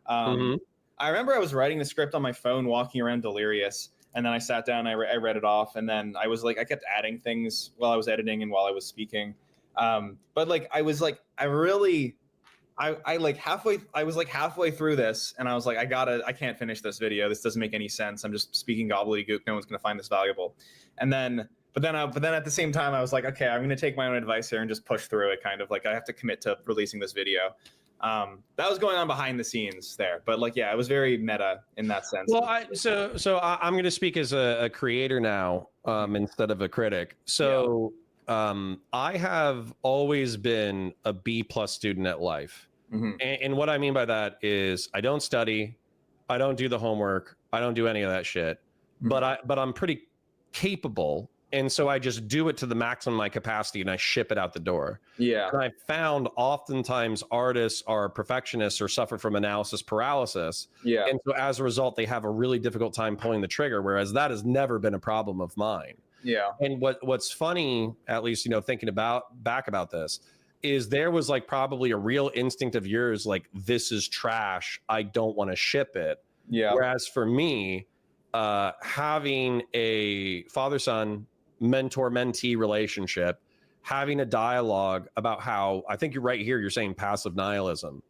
I remember I was writing the script on my phone, walking around delirious, And then I sat down, I read it off, and then I was like, I kept adding things while I was editing and while I was speaking. But like, I was like, I was like halfway through this, and I was like, I can't finish this video. This doesn't make any sense. I'm just speaking gobbledygook. No one's gonna find this valuable. But then at the same time, I was like, okay, I'm gonna take my own advice here and just push through it. Kind of like I have to commit to releasing this video. That was going on behind the scenes there, but like, yeah, it was very meta in that sense. Well, I'm going to speak as a creator now, instead of a critic. So, I have always been a B+ student at life. And what I mean by that is I don't study, I don't do the homework, I don't do any of that shit, but I'm pretty capable. And so I just do it to the maximum of my capacity and I ship it out the door. Yeah. And I found oftentimes artists are perfectionists or suffer from analysis paralysis. Yeah. And so as a result, they have a really difficult time pulling the trigger, whereas that has never been a problem of mine. Yeah. And what's funny, at least, thinking back about this, is there was like probably a real instinct of yours, like, this is trash, I don't want to ship it. Yeah. Whereas for me, having a father-son, mentor-mentee relationship, having a dialogue about how, I think you're right here, you're saying passive nihilism,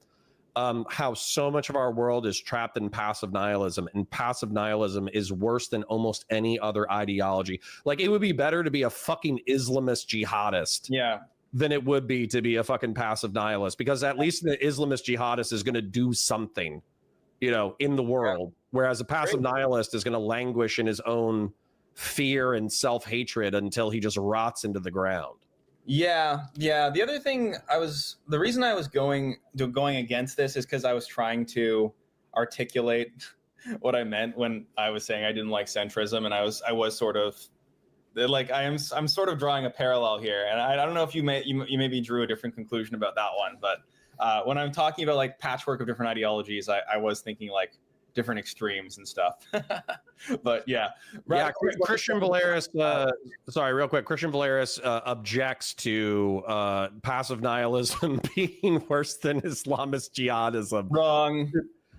how so much of our world is trapped in passive nihilism, and passive nihilism is worse than almost any other ideology. Like, it would be better to be a fucking Islamist jihadist than it would be to be a fucking passive nihilist, because at least the Islamist jihadist is going to do something, in the world, whereas a passive nihilist is going to languish in his own fear and self-hatred until he just rots into the ground. Yeah. The other thing the reason I was going against this is because I was trying to articulate what I meant when I was saying I didn't like centrism, and I was sort of like, I'm sort of drawing a parallel here, and I don't know if you maybe drew a different conclusion about that one, but when I'm talking about like patchwork of different ideologies, I was thinking like different extremes and stuff. But Christian Valeris, real quick, Christian Valeris objects to passive nihilism being worse than Islamist jihadism. Wrong.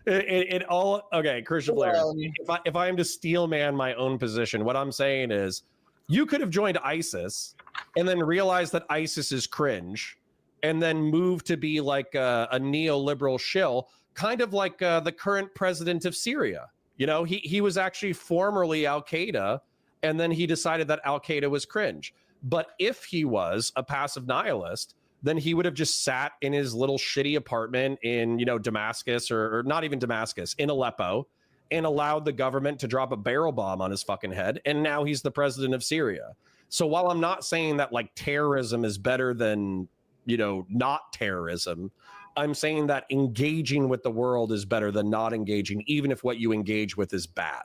Christian Valeris, if I am to steel man my own position, what I'm saying is, you could have joined ISIS and then realized that ISIS is cringe and then move to be like a neoliberal shill, kind of like the current president of Syria. He was actually formerly Al-Qaeda, and then he decided that Al-Qaeda was cringe. But if he was a passive nihilist, then he would have just sat in his little shitty apartment in, Damascus, or not even Damascus, in Aleppo, and allowed the government to drop a barrel bomb on his fucking head. And now he's the president of Syria. So while I'm not saying that like terrorism is better than, not terrorism, I'm saying that engaging with the world is better than not engaging, even if what you engage with is bad.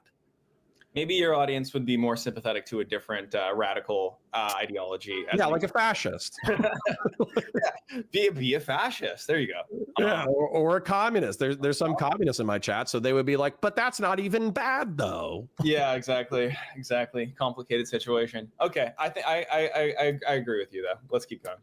Maybe your audience would be more sympathetic to a different radical ideology. Like a fascist. Be a fascist. There you go. Or a communist. There's some communists in my chat, so they would be like, but that's not even bad though. Yeah, exactly. Complicated situation. Okay, I agree with you though. Let's keep going.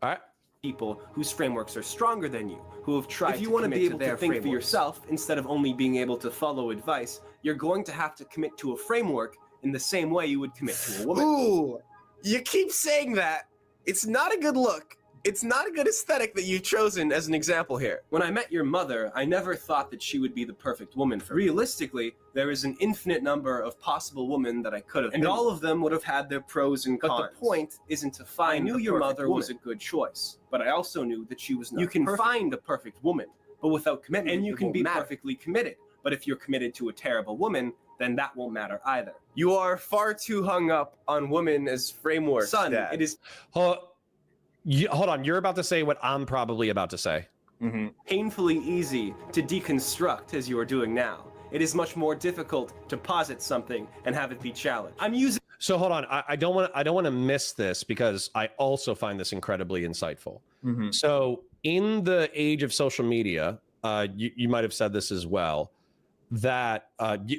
All right. People whose frameworks are stronger than you, who have tried if you want to be able to think for yourself instead of only being able to follow advice, you're going to have to commit to a framework in the same way you would commit to a woman. Ooh, you keep saying that. It's not a good look. It's not a good aesthetic that you've chosen as an example here. When I met your mother, I never thought that she would be the perfect woman for me. Realistically, there is an infinite number of possible women that I could have, and all of them would have had their pros and cons. But the point isn't to find I knew your mother was a good choice, but I also knew that she was not You can find a perfect woman, but without commitment, and you can be perfectly committed. But if you're committed to a terrible woman, then that won't matter either. You are far too hung up on women as frameworks, Son, Dad. it is... Hold on, you're about to say what I'm probably about to say. Painfully easy to deconstruct as you are doing now. It is much more difficult to posit something and have it be challenged. So hold on, I don't want to miss this, because I also find this incredibly insightful. So in the age of social media, you might have said this as well, that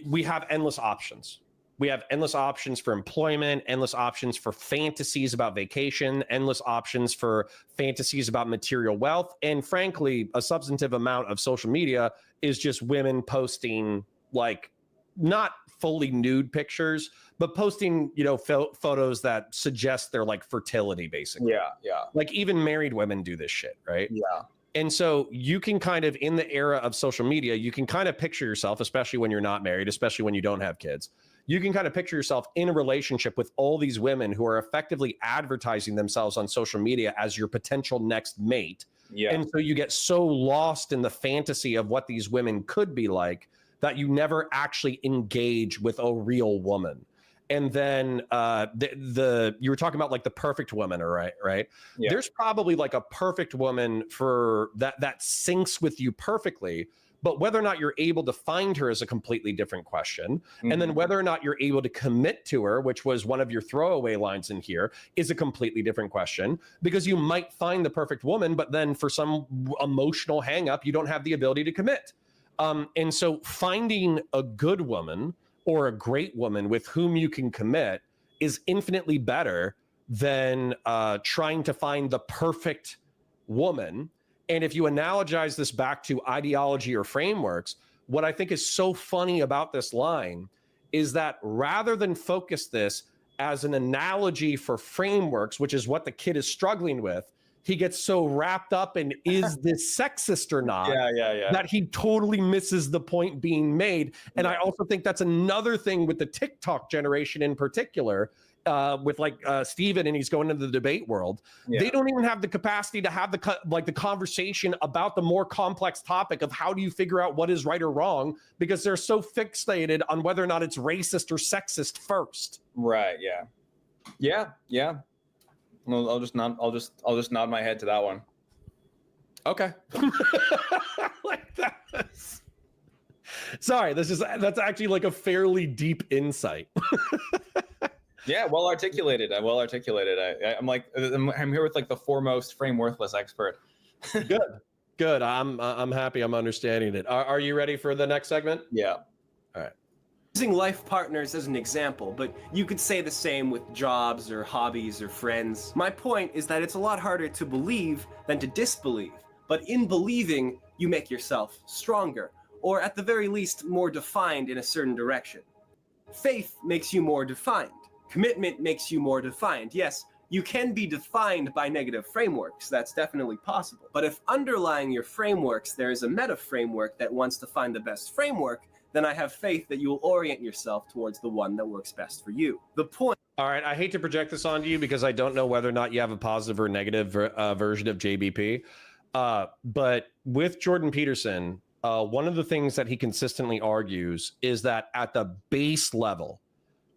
we have endless options. We have endless options for employment, endless options for fantasies about vacation, endless options for fantasies about material wealth. And frankly, a substantive amount of social media is just women posting like not fully nude pictures, but posting, you know, photos that suggest their like fertility, basically. Yeah. Like even married women do this shit, right? Yeah. And so you can kind of, in the era of social media, you can kind of picture yourself, especially when you're not married, especially when you don't have kids, you can kind of picture yourself in a relationship with all these women who are effectively advertising themselves on social media as your potential next mate. Yeah. And so you get so lost in the fantasy of what these women could be like that you never actually engage with a real woman. And then you were talking about like the perfect woman, right? Yeah. There's probably like a perfect woman for that syncs with you perfectly, but whether or not you're able to find her is a completely different question. Mm-hmm. And then whether or not you're able to commit to her, which was one of your throwaway lines in here, is a completely different question, because you might find the perfect woman, but then for some emotional hang up, you don't have the ability to commit. And so finding a good woman or a great woman with whom you can commit is infinitely better than trying to find the perfect woman. And if you analogize this back to ideology or frameworks, what I think is so funny about this line is that rather than focus this as an analogy for frameworks, which is what the kid is struggling with, he gets so wrapped up in is this sexist or not that he totally misses the point being made. And I also think that's another thing with the TikTok generation in particular, with like Steven, and he's going into the debate world. They don't even have the capacity to have the conversation about the more complex topic of how do you figure out what is right or wrong, because they're so fixated on whether or not it's racist or sexist first. Right. Yeah. Well, I'll just nod my head to that one. Okay. Like that. Sorry, that's actually like a fairly deep insight. Yeah, well articulated. I'm here with like the foremost frameworthless expert. Good. I'm happy I'm understanding it. Are you ready for the next segment? Yeah. All right. Using life partners as an example, but you could say the same with jobs or hobbies or friends. My point is that it's a lot harder to believe than to disbelieve, but in believing, you make yourself stronger, or at the very least, more defined in a certain direction. Faith makes you more defined. Commitment makes you more defined. Yes, you can be defined by negative frameworks, that's definitely possible. But if underlying your frameworks there is a meta framework that wants to find the best framework, then I have faith that you will orient yourself towards the one that works best for you. The point. All right, I hate to project this onto you because I don't know whether or not you have a positive or negative version of JBP. But with Jordan Peterson, one of the things that he consistently argues is that at the base level,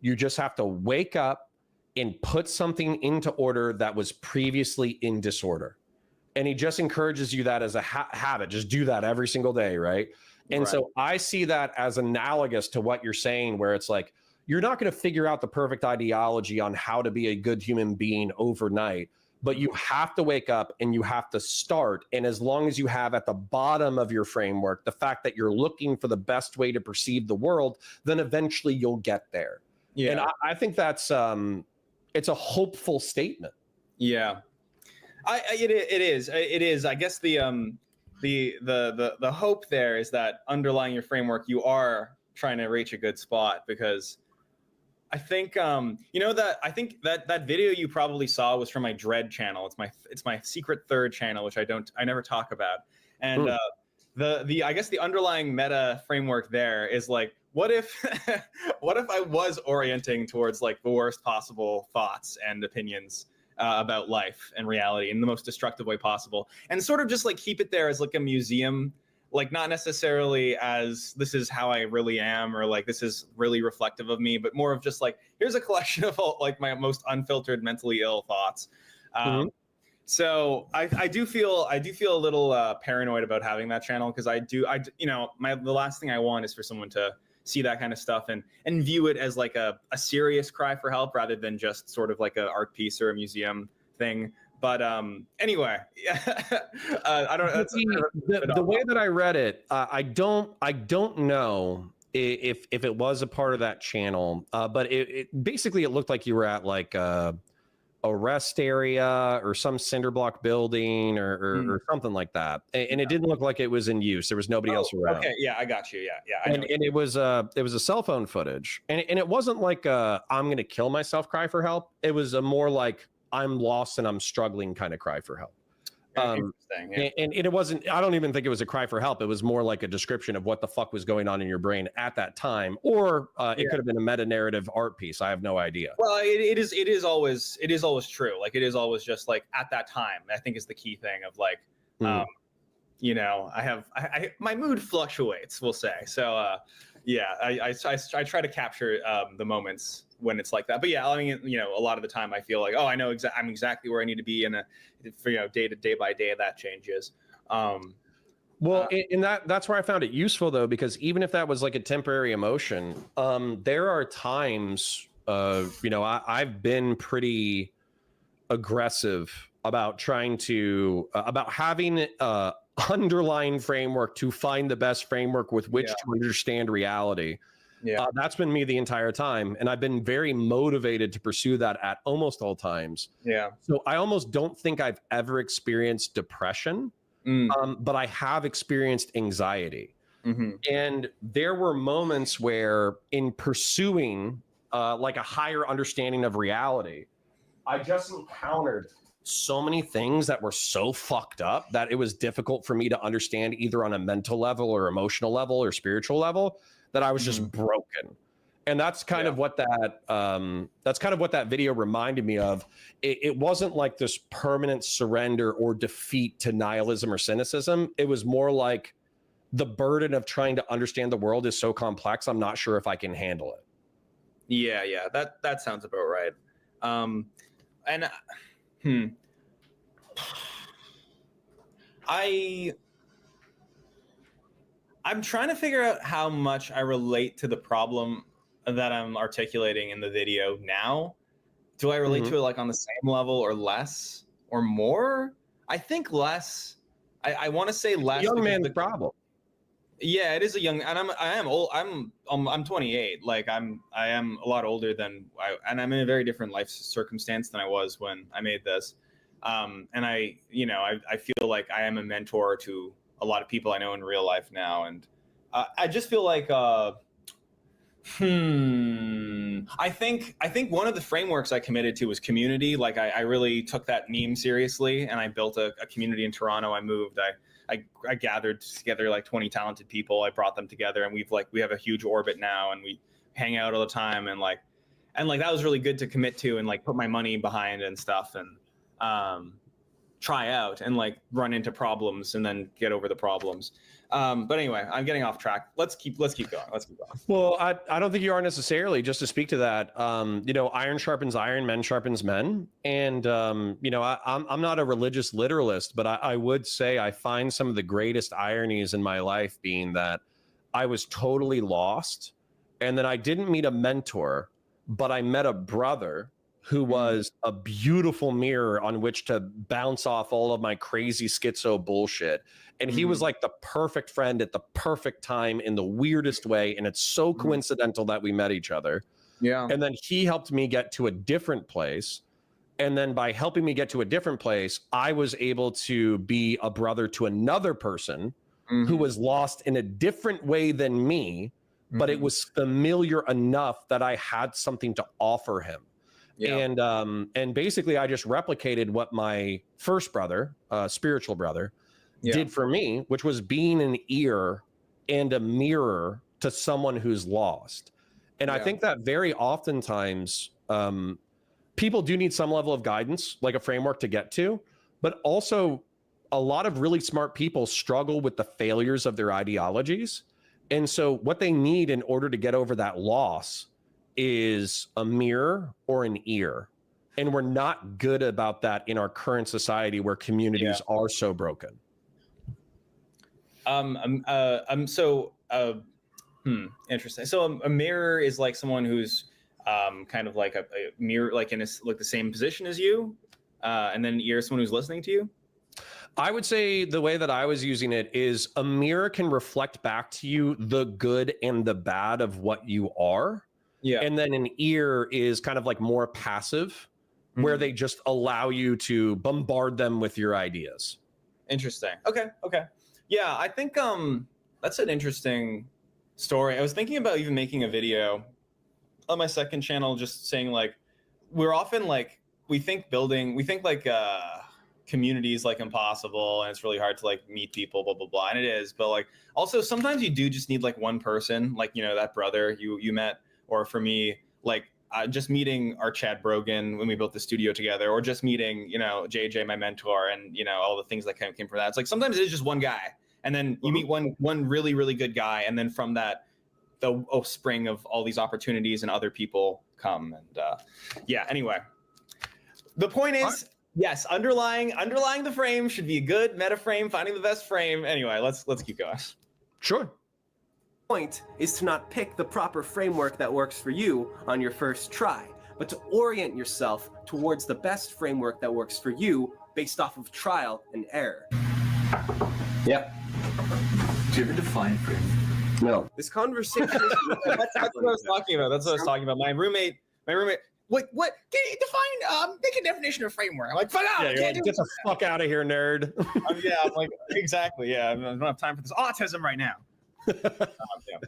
you just have to wake up and put something into order that was previously in disorder. And he just encourages you that as a habit. Just do that every single day, right? And so I see that as analogous to what you're saying, where it's like, you're not going to figure out the perfect ideology on how to be a good human being overnight, but you have to wake up and you have to start. And as long as you have at the bottom of your framework the fact that you're looking for the best way to perceive the world, then eventually you'll get there. Yeah. And I think that's it's a hopeful statement. Yeah, it is. I guess the hope there is that underlying your framework, you are trying to reach a good spot, because I think that video you probably saw was from my Jreg channel. It's my secret third channel, which I never talk about. And I guess the underlying meta framework there is like, what if I was orienting towards like the worst possible thoughts and opinions about life and reality in the most destructive way possible, and sort of just like keep it there as like a museum, like not necessarily as this is how I really am, or like this is really reflective of me, but more of just like, here's a collection of like my most unfiltered mentally ill thoughts. So I do feel a little paranoid about having that channel, because the last thing I want is for someone to see that kind of stuff and view it as like a serious cry for help, rather than just sort of like an art piece or a museum thing. But anyway, I don't know. The way that I read it, I don't know if it was a part of that channel, but it basically it looked like you were at like a rest area or some cinder block building or something like that. And it didn't look like it was in use. There was nobody else around. Okay, yeah, I got you. Yeah. And it was a cell phone footage. And it wasn't like I'm going to kill myself cry for help. It was a more like I'm lost and I'm struggling kind of cry for help. Interesting. Yeah. And it wasn't, I don't even think it was a cry for help. It was more like a description of what the fuck was going on in your brain at that time. Or it could have been a meta narrative art piece. I have no idea. Well, it is always true. Like it is always just like at that time, I think is the key thing of like, you know, I my mood fluctuates, we'll say. So I try to capture the moments when it's like that. But yeah, I mean, you know, a lot of the time I feel like, oh, I know I'm exactly where I need to be in you know, day by day that changes. Well, and that's where I found it useful though, because even if that was like a temporary emotion, there are times, you know, I've been pretty aggressive about trying to, about having a underlying framework to find the best framework with which to understand reality. Yeah, that's been me the entire time. And I've been very motivated to pursue that at almost all times. Yeah. So I almost don't think I've ever experienced depression, but I have experienced anxiety. And there were moments where in pursuing like a higher understanding of reality, I just encountered so many things that were so fucked up that it was difficult for me to understand either on a mental level or emotional level or spiritual level, that I was just broken. And that's kind of what that video reminded me of. It wasn't like this permanent surrender or defeat to nihilism or cynicism. It was more like the burden of trying to understand the world is so complex, I'm not sure if I can handle it. Yeah, that sounds about right. I'm trying to figure out how much I relate to the problem that I'm articulating in the video now. Do I relate to it like on the same level or less or more? I think less. I want to say less. Young man's problem. Yeah, it is a young, and I am old. I'm 28. Like I am a lot older than and I'm in a very different life circumstance than I was when I made this. And I feel like I am a mentor to a lot of people I know in real life now. And I just feel like, I think one of the frameworks I committed to was community. Like I really took that meme seriously, and I built a community in Toronto. I moved, I gathered together like 20 talented people. I brought them together, and we have a huge orbit now, and we hang out all the time. And that was really good to commit to and like put my money behind and stuff, and try out and like run into problems and then get over the problems. But anyway, I'm getting off track. Let's keep going. Well, I don't think you are necessarily. Just to speak to that, you know, iron sharpens iron, men sharpens men. And, you know, I'm not a religious literalist, but I would say I find some of the greatest ironies in my life being that I was totally lost. And then I didn't meet a mentor, but I met a brother who was a beautiful mirror on which to bounce off all of my crazy schizo bullshit. And he was like the perfect friend at the perfect time in the weirdest way. And it's so coincidental that we met each other. Yeah. And then he helped me get to a different place. And then by helping me get to a different place, I was able to be a brother to another person who was lost in a different way than me, but it was familiar enough that I had something to offer him. Yeah. And basically I just replicated what my first brother, spiritual brother, did for me, which was being an ear and a mirror to someone who's lost. And I think that very oftentimes people do need some level of guidance, like a framework to get to, but also a lot of really smart people struggle with the failures of their ideologies. And so what they need in order to get over that loss is a mirror or an ear. And we're not good about that in our current society where communities are so broken. Interesting. So a mirror is like someone who's kind of like a mirror, like in like the same position as you, and then an ear is someone who's listening to you. I would say the way that I was using it is a mirror can reflect back to you the good and the bad of what you are. Yeah. And then an ear is kind of like more passive where they just allow you to bombard them with your ideas. Interesting. Okay. Yeah, I think that's an interesting story. I was thinking about even making a video on my second channel, just saying like, we're often like, we think like communities like impossible, and it's really hard to like meet people, blah blah blah, and it is. But like, also sometimes you do just need like one person, like, you know, that brother you met, or for me, like just meeting our Chad Brogan when we built the studio together, or just meeting, you know, JJ, my mentor, and, you know, all the things that kind of came from that. It's like sometimes it is just one guy, and then you meet one really, really good guy, and then from that, the spring of all these opportunities and other people come. And yeah, anyway, the point is, yes, underlying the frame should be a good meta frame, finding the best frame. Anyway, let's keep going. Sure. Point is to not pick the proper framework that works for you on your first try, but to orient yourself towards the best framework that works for you based off of trial and error. Yep. Do you ever define frame? No. This conversation is That's what I was talking about. My roommate. What? Can you define? Make a definition of framework. I'm like, fuck out. Yeah, like, get the fuck out of here, nerd. Yeah, I'm like, exactly. Yeah, I don't have time for this autism right now. Yeah.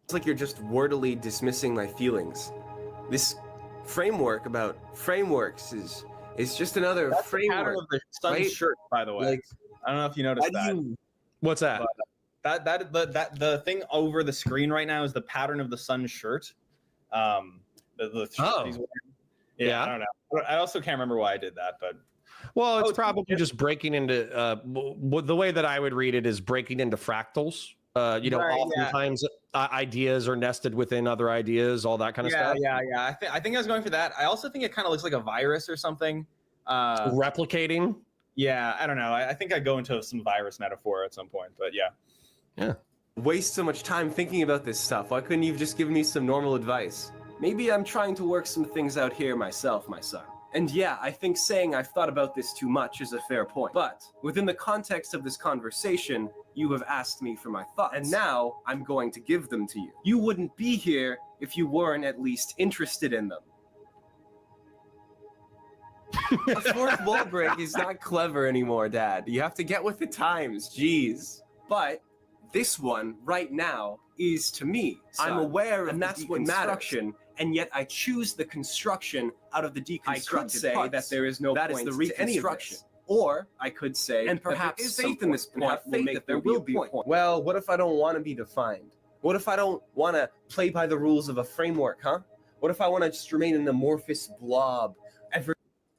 It's like you're just wordily dismissing my feelings. This framework about frameworks is just another That's framework. the pattern of the sun's right? shirt, by the way. Like, I don't know if you noticed that. What's that? But that the thing over the screen right now is the pattern of the sun's shirt. The shirt he's wearing. Yeah, I don't know. I also can't remember why I did that, but Well, it's probably just breaking into the way that I would read it is breaking into fractals. You know, Right, oftentimes ideas are nested within other ideas, all that kind of stuff. Yeah. I think I was going for that. I also think it kind of looks like a virus or something. Replicating. Yeah, I don't know. I think I go into some virus metaphor at some point, but yeah. Yeah. waste so much time thinking about this stuff. Why couldn't you have just given me some normal advice? Maybe I'm trying to work some things out here myself, my son. And yeah, I think saying I've thought about this too much is a fair point. But within the context of this conversation, you have asked me for my thoughts. And now I'm going to give them to you. You wouldn't be here if you weren't at least interested in them. A fourth wall break is not clever anymore, Dad. You have to get with the times, jeez. But this one, right now, is to me. Son. I'm aware of that's what matters. And yet I choose the construction out of the deconstructed I could say parts. That there is no that point is the reconstruction. Or I could say, and perhaps is faith in this point, have faith that there will be a point. Well, what if I don't want to be defined? What if I don't want to play by the rules of a framework, huh? What if I want to just remain an amorphous blob?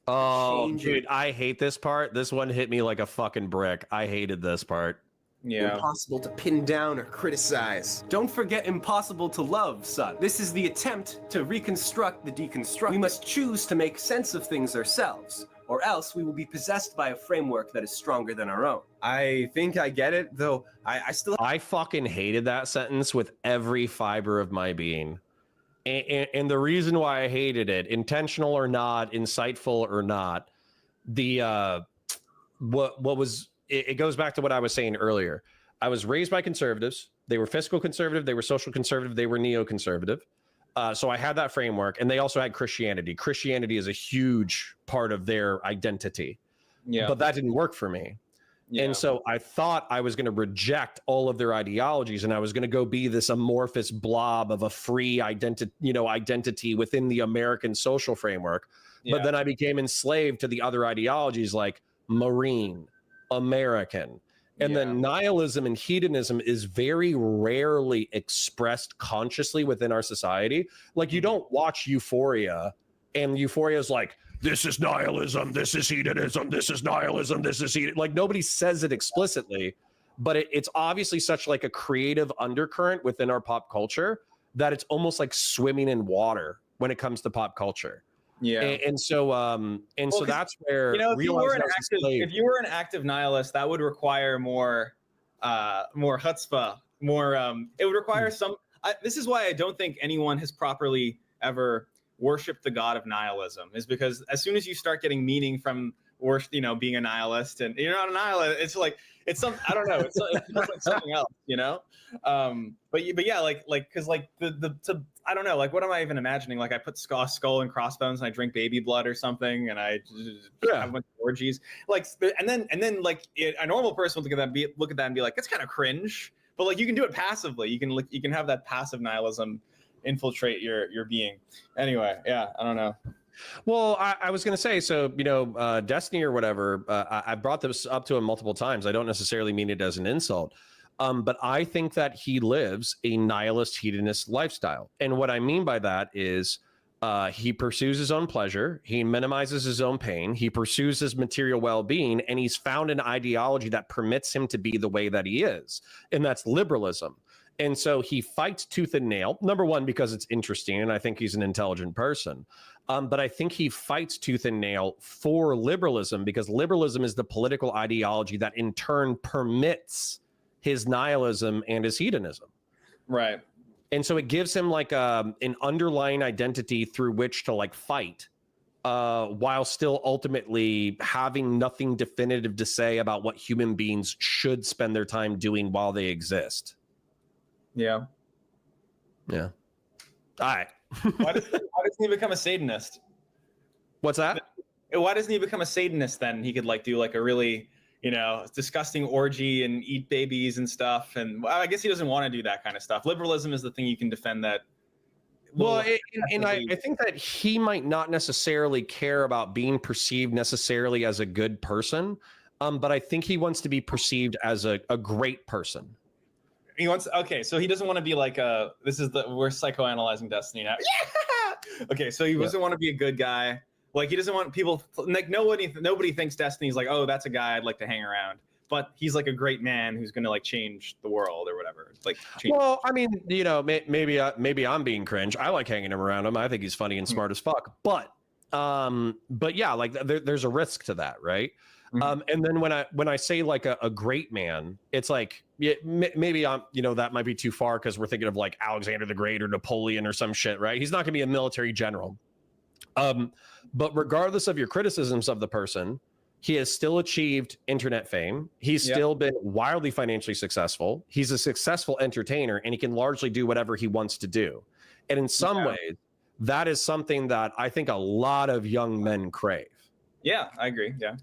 Oh, dude, I hate this part. This one hit me like a fucking brick. I hated this part. Yeah. Impossible to pin down or criticize. Don't forget impossible to love, son. This is the attempt to reconstruct the deconstruct. We must choose to make sense of things ourselves, or else we will be possessed by a framework that is stronger than our own. I think I get it, though I fucking hated that sentence with every fiber of my being. And the reason why I hated it, intentional or not, insightful or not, it goes back to what I was saying earlier. I was raised by conservatives. They were fiscal conservative. They were social conservative. They were neoconservative. So I had that framework, and they also had Christianity. Christianity is a huge part of their identity. Yeah. But that didn't work for me. Yeah. And so I thought I was going to reject all of their ideologies, and I was going to go be this amorphous blob of a free identity within the American social framework. Yeah. But then I became enslaved to the other ideologies like Marine, American. And then nihilism and hedonism is very rarely expressed consciously within our society. Like, you don't watch Euphoria and Euphoria is like, this is nihilism, this is hedonism, this is nihilism, this is hedonism. Like, nobody says it explicitly, but it's obviously such like a creative undercurrent within our pop culture that it's almost like swimming in water when it comes to pop culture. Yeah. And so that's where, you know, if you were an active nihilist, that would require more chutzpah, it would require this is why I don't think anyone has properly ever worshipped the god of nihilism, is because as soon as you start getting meaning from worse, being a nihilist, and you're not a nihilist. It's like it's some I don't know. It's like something else, But yeah, because I don't know. Like, what am I even imagining? Like, I put skull and crossbones, and I drink baby blood or something, and I have a bunch of orgies. Like, and then like a normal person would look at that and be like, that's kind of cringe. But like, you can do it passively. You can have that passive nihilism infiltrate your being. Anyway, yeah, I don't know. Well, I was going to say, so, Destiny or whatever, I brought this up to him multiple times. I don't necessarily mean it as an insult, but I think that he lives a nihilist, hedonist lifestyle. And what I mean by that is he pursues his own pleasure. He minimizes his own pain. He pursues his material well-being, and he's found an ideology that permits him to be the way that he is. And that's liberalism. And so he fights tooth and nail, number one, because it's interesting, and I think he's an intelligent person. But I think he fights tooth and nail for liberalism, because liberalism is the political ideology that in turn permits his nihilism and his hedonism. Right. And so it gives him like an underlying identity through which to like fight, while still ultimately having nothing definitive to say about what human beings should spend their time doing while they exist. Yeah. Yeah. All right. Why doesn't he become a Satanist? What's that? Why doesn't he become a Satanist then? He could like do like a really, disgusting orgy and eat babies and stuff. And well, I guess he doesn't want to do that kind of stuff. Liberalism is the thing you can defend that. Well, and I think that he might not necessarily care about being perceived necessarily as a good person, but I think he wants to be perceived as a great person. So he doesn't want to be like we're psychoanalyzing Destiny now. Yeah! Okay, so he doesn't want to be a good guy. Like, he doesn't want people, like, nobody thinks Destiny's like, oh, that's a guy I'd like to hang around. But he's like a great man who's going to like change the world or whatever. Like, well, I mean, maybe I'm being cringe. I like hanging him around him. I think he's funny and smart as fuck. But yeah, like there's a risk to that, right? Mm-hmm. And then when I say like a great man, it's like, yeah, maybe I'm, that might be too far because we're thinking of like Alexander the Great or Napoleon or some shit, right? He's not going to be a military general. But regardless of your criticisms of the person, he has still achieved internet fame. He's still been wildly financially successful. He's a successful entertainer, and he can largely do whatever he wants to do. And in some ways, that is something that I think a lot of young men crave. Yeah, I agree. Yeah.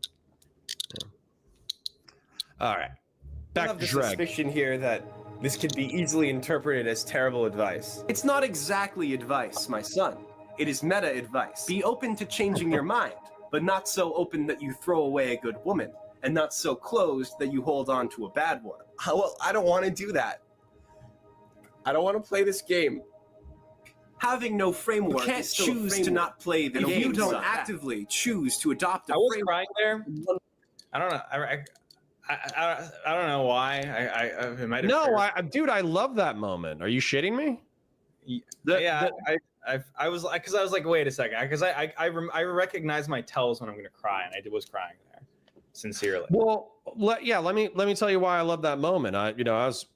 All right. I have the suspicion here that this could be easily interpreted as terrible advice. It's not exactly advice, my son. It is meta advice. Be open to changing your mind, but not so open that you throw away a good woman, and not so closed that you hold on to a bad one. Well, I don't want to do that. I don't want to play this game. Having no framework, you can't choose to not play the game. You don't actively choose to adopt a framework. I was crying there. I don't know. I don't know why. It might have dude, I love that moment. Are you shitting me? I was like, wait a second, because I recognize my tells when I'm going to cry, and I was crying there, sincerely. Well, let me tell you why I love that moment. I was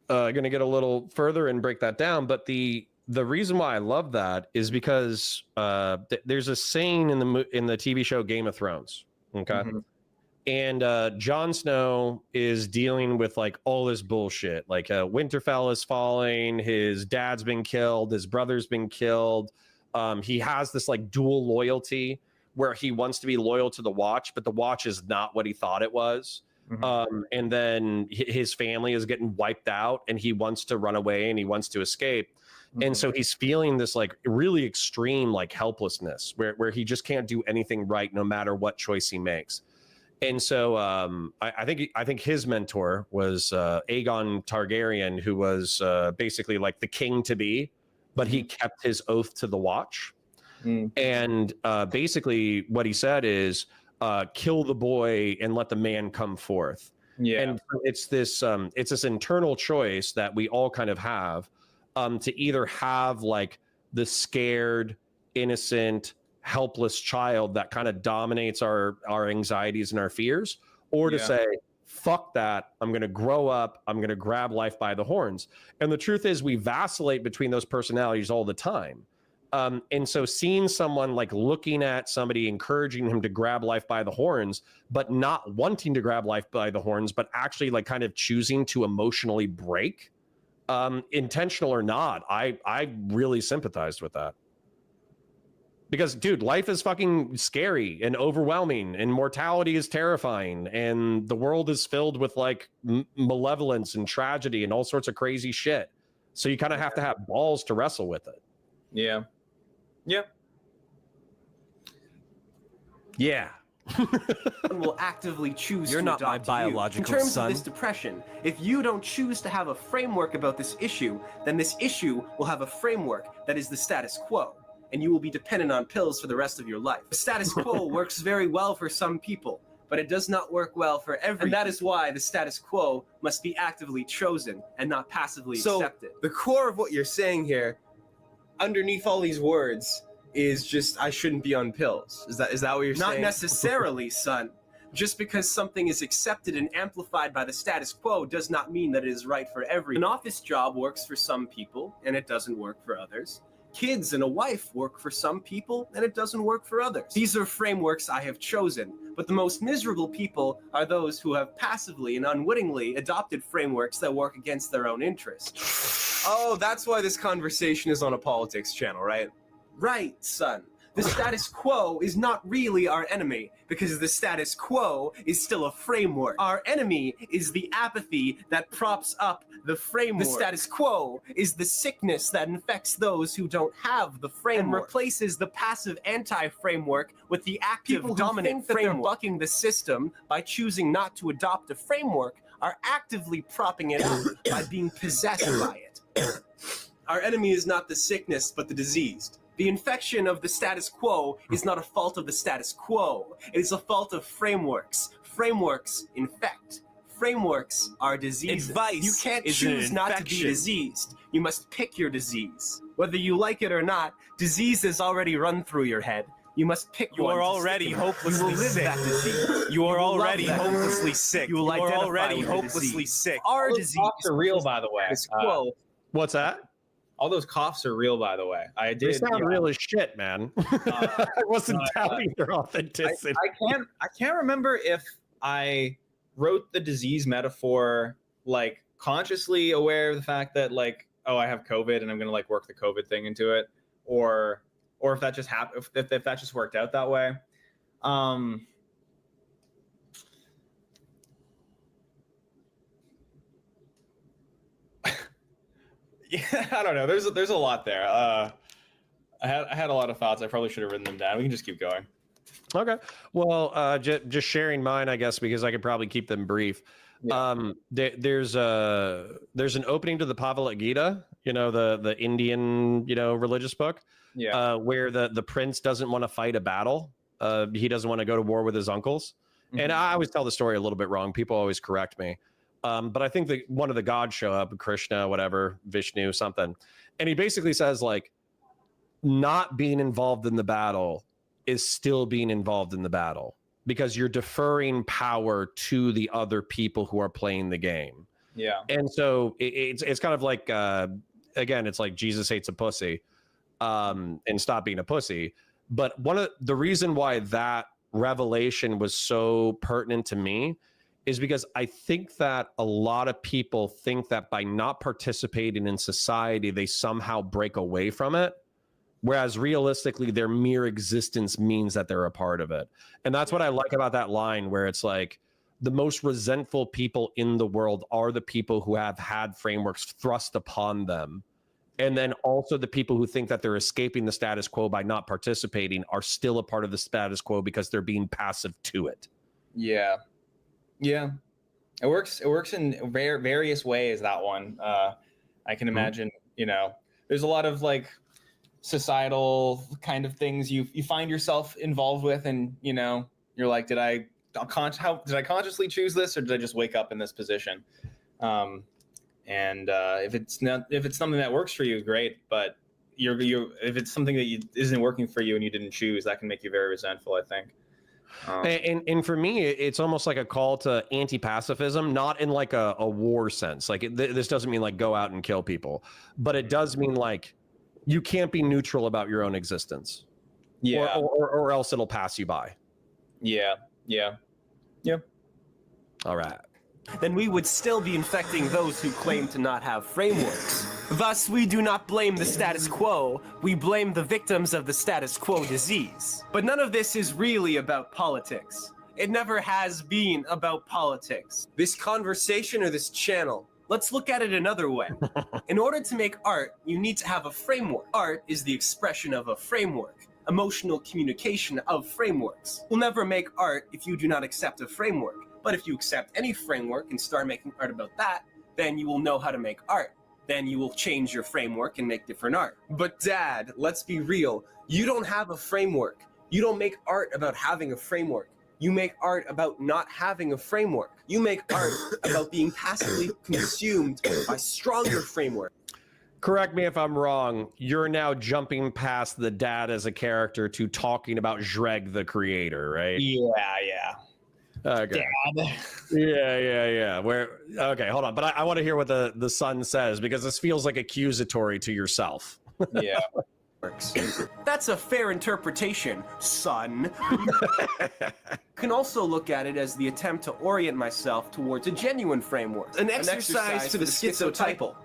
going to get a little further and break that down, but the reason why I love that is because there's a scene in the TV show Game of Thrones. Okay. Mm-hmm. And Jon Snow is dealing with like all this bullshit. Like Winterfell is falling, his dad's been killed, his brother's been killed. He has this like dual loyalty where he wants to be loyal to the Watch, but the Watch is not what he thought it was. Mm-hmm. And then his family is getting wiped out, and he wants to run away and he wants to escape. Mm-hmm. And so he's feeling this like really extreme like helplessness where he just can't do anything right no matter what choice he makes. And so I think his mentor was Aegon Targaryen, who was basically like the king to be, but he kept his oath to the Watch. Mm. And basically what he said is kill the boy and let the man come forth. Yeah. And it's this internal choice that we all kind of have to either have like the scared, innocent, helpless child that kind of dominates our anxieties and our fears, or to say, fuck that, I'm going to grow up, I'm going to grab life by the horns. And the truth is we vacillate between those personalities all the time. And so seeing someone like looking at somebody, encouraging him to grab life by the horns, but not wanting to grab life by the horns, but actually like kind of choosing to emotionally break, intentional or not, I really sympathized with that. Because, dude, life is fucking scary and overwhelming, and mortality is terrifying, and the world is filled with like malevolence and tragedy and all sorts of crazy shit. So you kind of have to have balls to wrestle with it. Yeah. Yep. Yeah. will actively choose You're to not my adopt biological you. In terms son. of this depression, if you don't choose to have a framework about this issue, then this issue will have a framework that is the status quo, and you will be dependent on pills for the rest of your life. The status quo works very well for some people, but it does not work well for everyone. And that is why the status quo must be actively chosen and not passively accepted. The core of what you're saying here, underneath all these words, is just I shouldn't be on pills. Is that what you're saying? Not necessarily, son. Just because something is accepted and amplified by the status quo does not mean that it is right for everyone. An office job works for some people, and it doesn't work for others. Kids and a wife work for some people, and it doesn't work for others. These are frameworks I have chosen, but the most miserable people are those who have passively and unwittingly adopted frameworks that work against their own interests. Oh, that's why this conversation is on a politics channel, right? Right, son. The status quo is not really our enemy, because the status quo is still a framework. Our enemy is the apathy that props up the framework. The status quo is the sickness that infects those who don't have the framework and replaces the passive anti-framework with the active dominant framework. People who think that they're bucking the system by choosing not to adopt a framework are actively propping it up by being possessed by it. Our enemy is not the sickness, but the diseased. The infection of the status quo is not a fault of the status quo. It is a fault of frameworks. Frameworks infect. Frameworks are diseases. Advice You can't is choose an not to infection. be diseased. You must pick your disease. Whether you like it or not, disease is already run through your head. You must pick You one are to already stick in. hopelessly You will live sick. that disease. You are will love already that hopelessly disease. sick. You will are identify already with the hopelessly disease. sick. Our Those disease coughs are real, by the way. status quo. What's that? All those coughs are real, by the way. I They did. sound real as shit, man. I wasn't doubting their authenticity. I can't remember if I wrote the disease metaphor like consciously aware of the fact that like, oh, I have COVID and I'm gonna like work the COVID thing into it, or if that just happened, if that just worked out that way. Yeah, I don't know. There's a lot there. I had a lot of thoughts. I probably should have written them down. We can just keep going. Okay. Well, just sharing mine, I guess, because I could probably keep them brief. Yeah. There's an opening to the Bhagavad Gita, the Indian, religious book, where the prince doesn't want to fight a battle. He doesn't want to go to war with his uncles. Mm-hmm. And I always tell the story a little bit wrong. People always correct me. But I think that one of the gods show up, Krishna, whatever, Vishnu, something. And he basically says, like, not being involved in the battle is still being involved in the battle because you're deferring power to the other people who are playing the game. Yeah. And so it's kind of like, again, it's like Jesus hates a pussy, and stop being a pussy. But one of the reason why that revelation was so pertinent to me is because I think that a lot of people think that by not participating in society, they somehow break away from it. Whereas realistically, their mere existence means that they're a part of it. And that's what I like about that line where it's like the most resentful people in the world are the people who have had frameworks thrust upon them. And then also the people who think that they're escaping the status quo by not participating are still a part of the status quo because they're being passive to it. Yeah. Yeah. It works in various ways, that one. I can imagine, there's a lot of like societal kind of things you find yourself involved with, and you're like, did I consciously choose this, or did I just wake up in this position? And if it's something that works for you, great. But if it's something that isn't working for you and you didn't choose, that can make you very resentful, I think. And for me, it's almost like a call to anti-pacifism, not in like a war sense. Like this doesn't mean like go out and kill people, but it does mean like you can't be neutral about your own existence. Yeah. Or else it'll pass you by. Yeah. All right. then we would still be infecting those who claim to not have frameworks. Thus, we do not blame the status quo, we blame the victims of the status quo disease. But none of this is really about politics. It never has been about politics. This conversation or this channel? Let's look at it another way. In order to make art, you need to have a framework. Art is the expression of a framework, emotional communication of frameworks. You'll never make art if you do not accept a framework. But if you accept any framework and start making art about that, then you will know how to make art. Then you will change your framework and make different art. But Dad, let's be real. You don't have a framework. You don't make art about having a framework. You make art about not having a framework. You make art about being passively consumed by stronger framework. Correct me if I'm wrong. You're now jumping past the dad as a character to talking about Jreg, the creator, right? Yeah. Okay. Yeah. Okay, hold on. But I want to hear what the son says, because this feels like accusatory to yourself. Yeah. That's a fair interpretation, son. Can also look at it as the attempt to orient myself towards a genuine framework. An exercise to the schizotypal.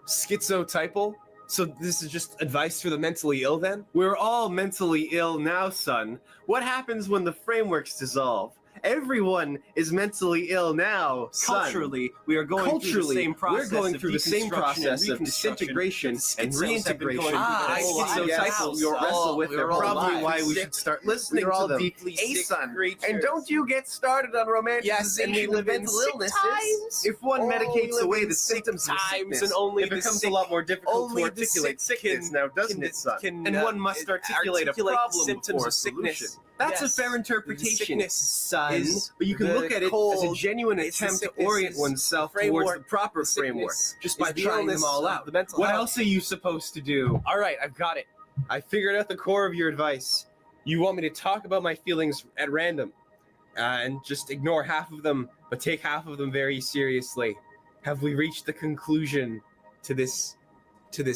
Schizotypal? So this is just advice for the mentally ill then? We're all mentally ill now, son. What happens when the frameworks dissolve? Everyone is mentally ill now, son. Culturally, we are going through the same process. We're going through the same process of disintegration and reintegration. Schizotypal, you'll wrestle with them. Probably why we should start listening to them. Deeply son. And don't you get started on romanticization of mental illnesses. If one medicates away the symptoms of sickness, it becomes a lot more difficult to articulate sickness now, doesn't it, son? And one must articulate a problem before a solution. That's a fair interpretation, son. But you can look at it as a genuine attempt to orient oneself towards the proper framework, just by trying them all out. What else are you supposed to do? All right, I've got it. I figured out the core of your advice. You want me to talk about my feelings at random, and just ignore half of them, but take half of them very seriously. Have we reached the conclusion to this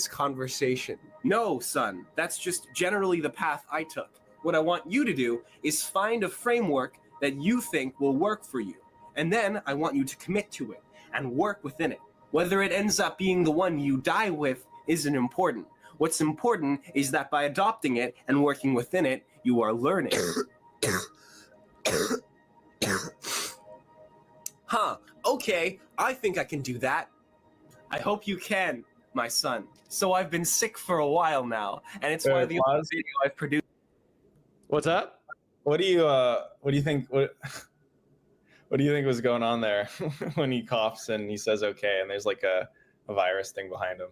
conversation? No, son. That's just generally the path I took. What I want you to do is find a framework that you think will work for you. And then I want you to commit to it and work within it. Whether it ends up being the one you die with isn't important. What's important is that by adopting it and working within it, you are learning. Okay, I think I can do that. I hope you can, my son. So I've been sick for a while now, and it's why the only video I've produced. What's that? What do you think? What do you think was going on there when he coughs and he says okay, and there's like a virus thing behind him?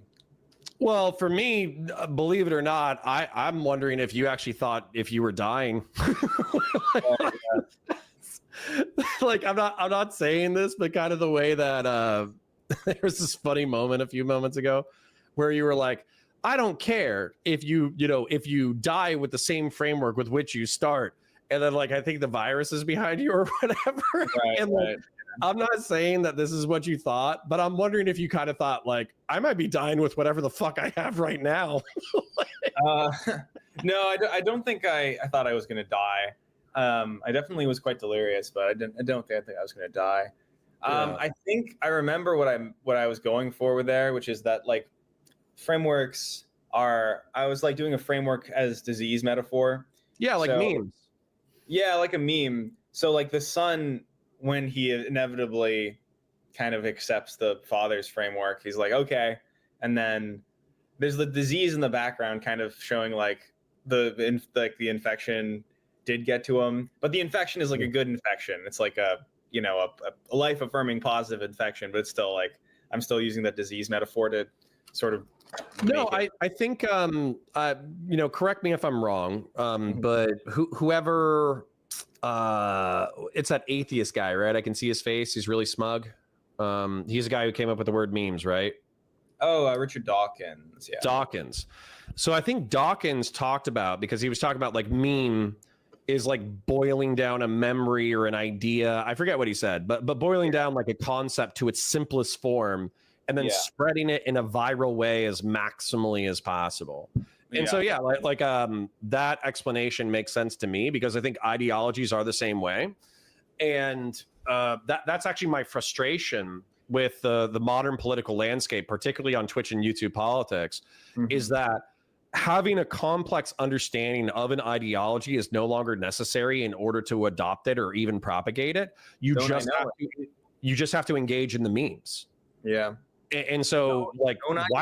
Well, for me, believe it or not, I'm wondering if you actually thought if you were dying. Like I'm not saying this, but kind of the way that there was this funny moment a few moments ago where you were like, I don't care if if you die with the same framework with which you start. And then like, I think the virus is behind you or whatever. Right, and like, I'm not saying that this is what you thought, but I'm wondering if you kind of thought like, I might be dying with whatever the fuck I have right now. No, I don't think I thought I was going to die. I definitely was quite delirious, but I don't think I was going to die. I think I remember what I was going for with there, which is that like frameworks I was like doing a framework as disease metaphor. Yeah, like memes. Yeah, like a meme. So like the son, when he inevitably kind of accepts the father's framework, he's like, okay. And then there's the disease in the background kind of showing like the infection did get to him, but the infection is like a good infection. It's like a life affirming positive infection, but it's still like, I'm still using that disease metaphor to sort of. No, I think, correct me if I'm wrong, but whoever, it's that atheist guy, right? I can see his face. He's really smug. He's a guy who came up with the word memes, right? Oh, Richard Dawkins. Yeah. Dawkins. So I think Dawkins talked about, because he was talking about like meme is like boiling down a memory or an idea. I forget what he said, but boiling down like a concept to its simplest form and then spreading it in a viral way as maximally as possible. And so, that explanation makes sense to me, because I think ideologies are the same way. And that's actually my frustration with the modern political landscape, particularly on Twitch and YouTube politics, is that having a complex understanding of an ideology is no longer necessary in order to adopt it or even propagate it. You just have to engage in the memes. Yeah. And so, why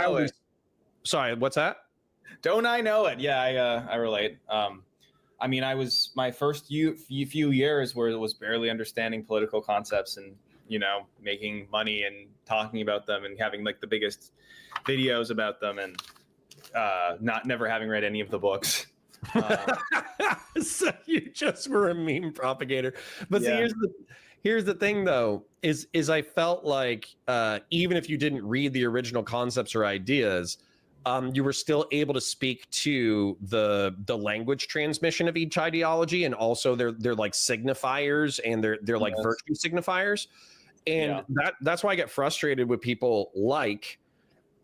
are we... Sorry, what's that? Don't I know it? Yeah, I relate. I mean, my first few years where it was barely understanding political concepts and, making money and talking about them and having like the biggest videos about them, and never having read any of the books. So you just were a meme propagator. But see, here's the thing though, is I felt like even if you didn't read the original concepts or ideas, you were still able to speak to the language transmission of each ideology, and also they're like signifiers, and they're like virtue signifiers. And that's why I get frustrated with people like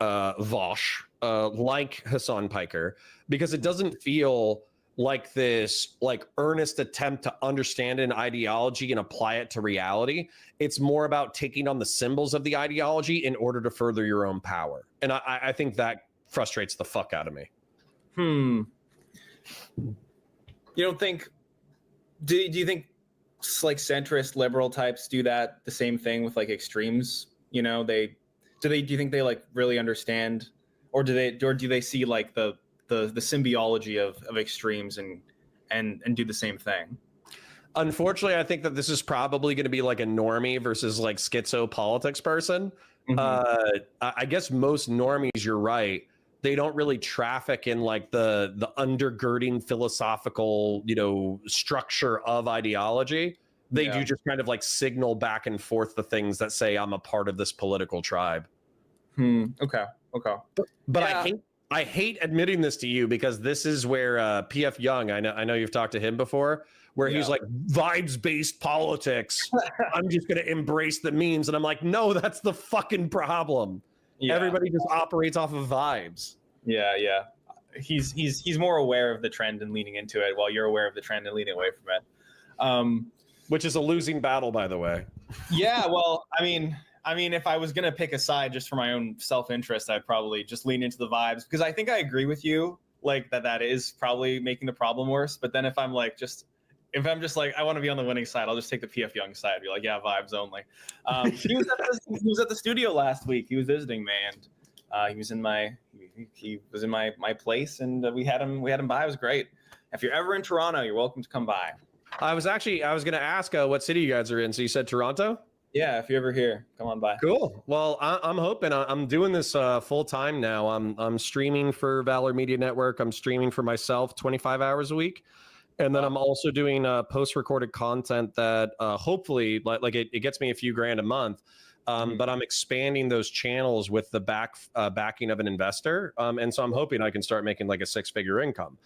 Vosh, like Hassan Piker, because it doesn't feel like this like earnest attempt to understand an ideology and apply it to reality. It's more about taking on the symbols of the ideology in order to further your own power. And I think that frustrates the fuck out of me. You don't think, do you think like centrist liberal types do that the same thing with like extremes? Do you think they like really understand, or do they see like the symbiology of extremes and do the same thing? Unfortunately, I think that this is probably going to be like a normie versus like schizo politics person. I guess most normies, you're right, they don't really traffic in like the undergirding philosophical, structure of ideology. They do just kind of like signal back and forth the things that say, I'm a part of this political tribe. Okay. But I hate admitting this to you, because this is where PF Young, I know you've talked to him before, where he's like, vibes-based politics. I'm just going to embrace the memes. And I'm like, no, that's the fucking problem. Everybody just operates off of vibes. Yeah. He's more aware of the trend and leaning into it, while you're aware of the trend and leaning away from it. Which is a losing battle, by the way. Yeah, well, I mean, if I was gonna pick a side just for my own self-interest, I'd probably just lean into the vibes, because I think I agree with you, like that is probably making the problem worse. But then if I'm just like I want to be on the winning side, I'll just take the PF Young side. Be like, yeah, vibes only. He was at the studio last week. He was visiting me, and he was in my place, and we had him by. It was great. If you're ever in Toronto, you're welcome to come by. I was going to ask what city you guys are in. So you said Toronto? Yeah, if you're ever here, come on by. Cool. Well, I'm hoping. I'm doing this full time now. I'm streaming for Valor Media Network. I'm streaming for myself 25 hours a week. And then I'm also doing post-recorded content that hopefully, like it gets me a few grand a month. But I'm expanding those channels with the backing of an investor. And so I'm hoping I can start making like a 6-figure income.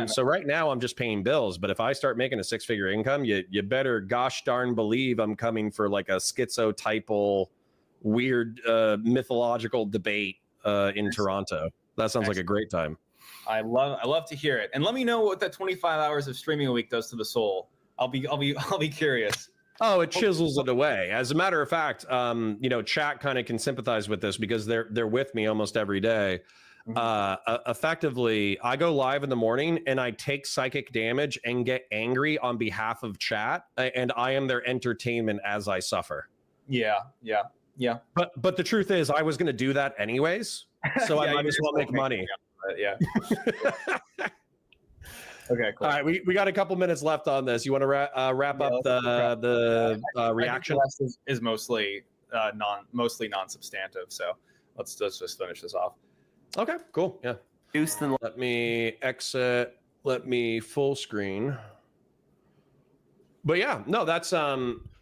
So right now I'm just paying bills. But if I start making a 6-figure income, you better gosh darn believe I'm coming for like a schizo-typal weird mythological debate in Toronto. That sounds like a great time. I love to hear it. And let me know what that 25 hours of streaming a week does to the soul. I'll be curious. Oh, it chisels it away. As a matter of fact, chat kind of can sympathize with this, because they're with me almost every day. Effectively, I go live in the morning and I take psychic damage and get angry on behalf of chat, and I am their entertainment as I suffer. Yeah. But the truth is, I was going to do that anyways, so I might as well make money. Yeah. Okay, cool. All right, we got a couple minutes left on this. You want to wrap up the reaction? I think is mostly non-substantive. So let's just finish this off. Okay, cool. Yeah. Houston, let me exit. Let me full screen. But yeah, no, that's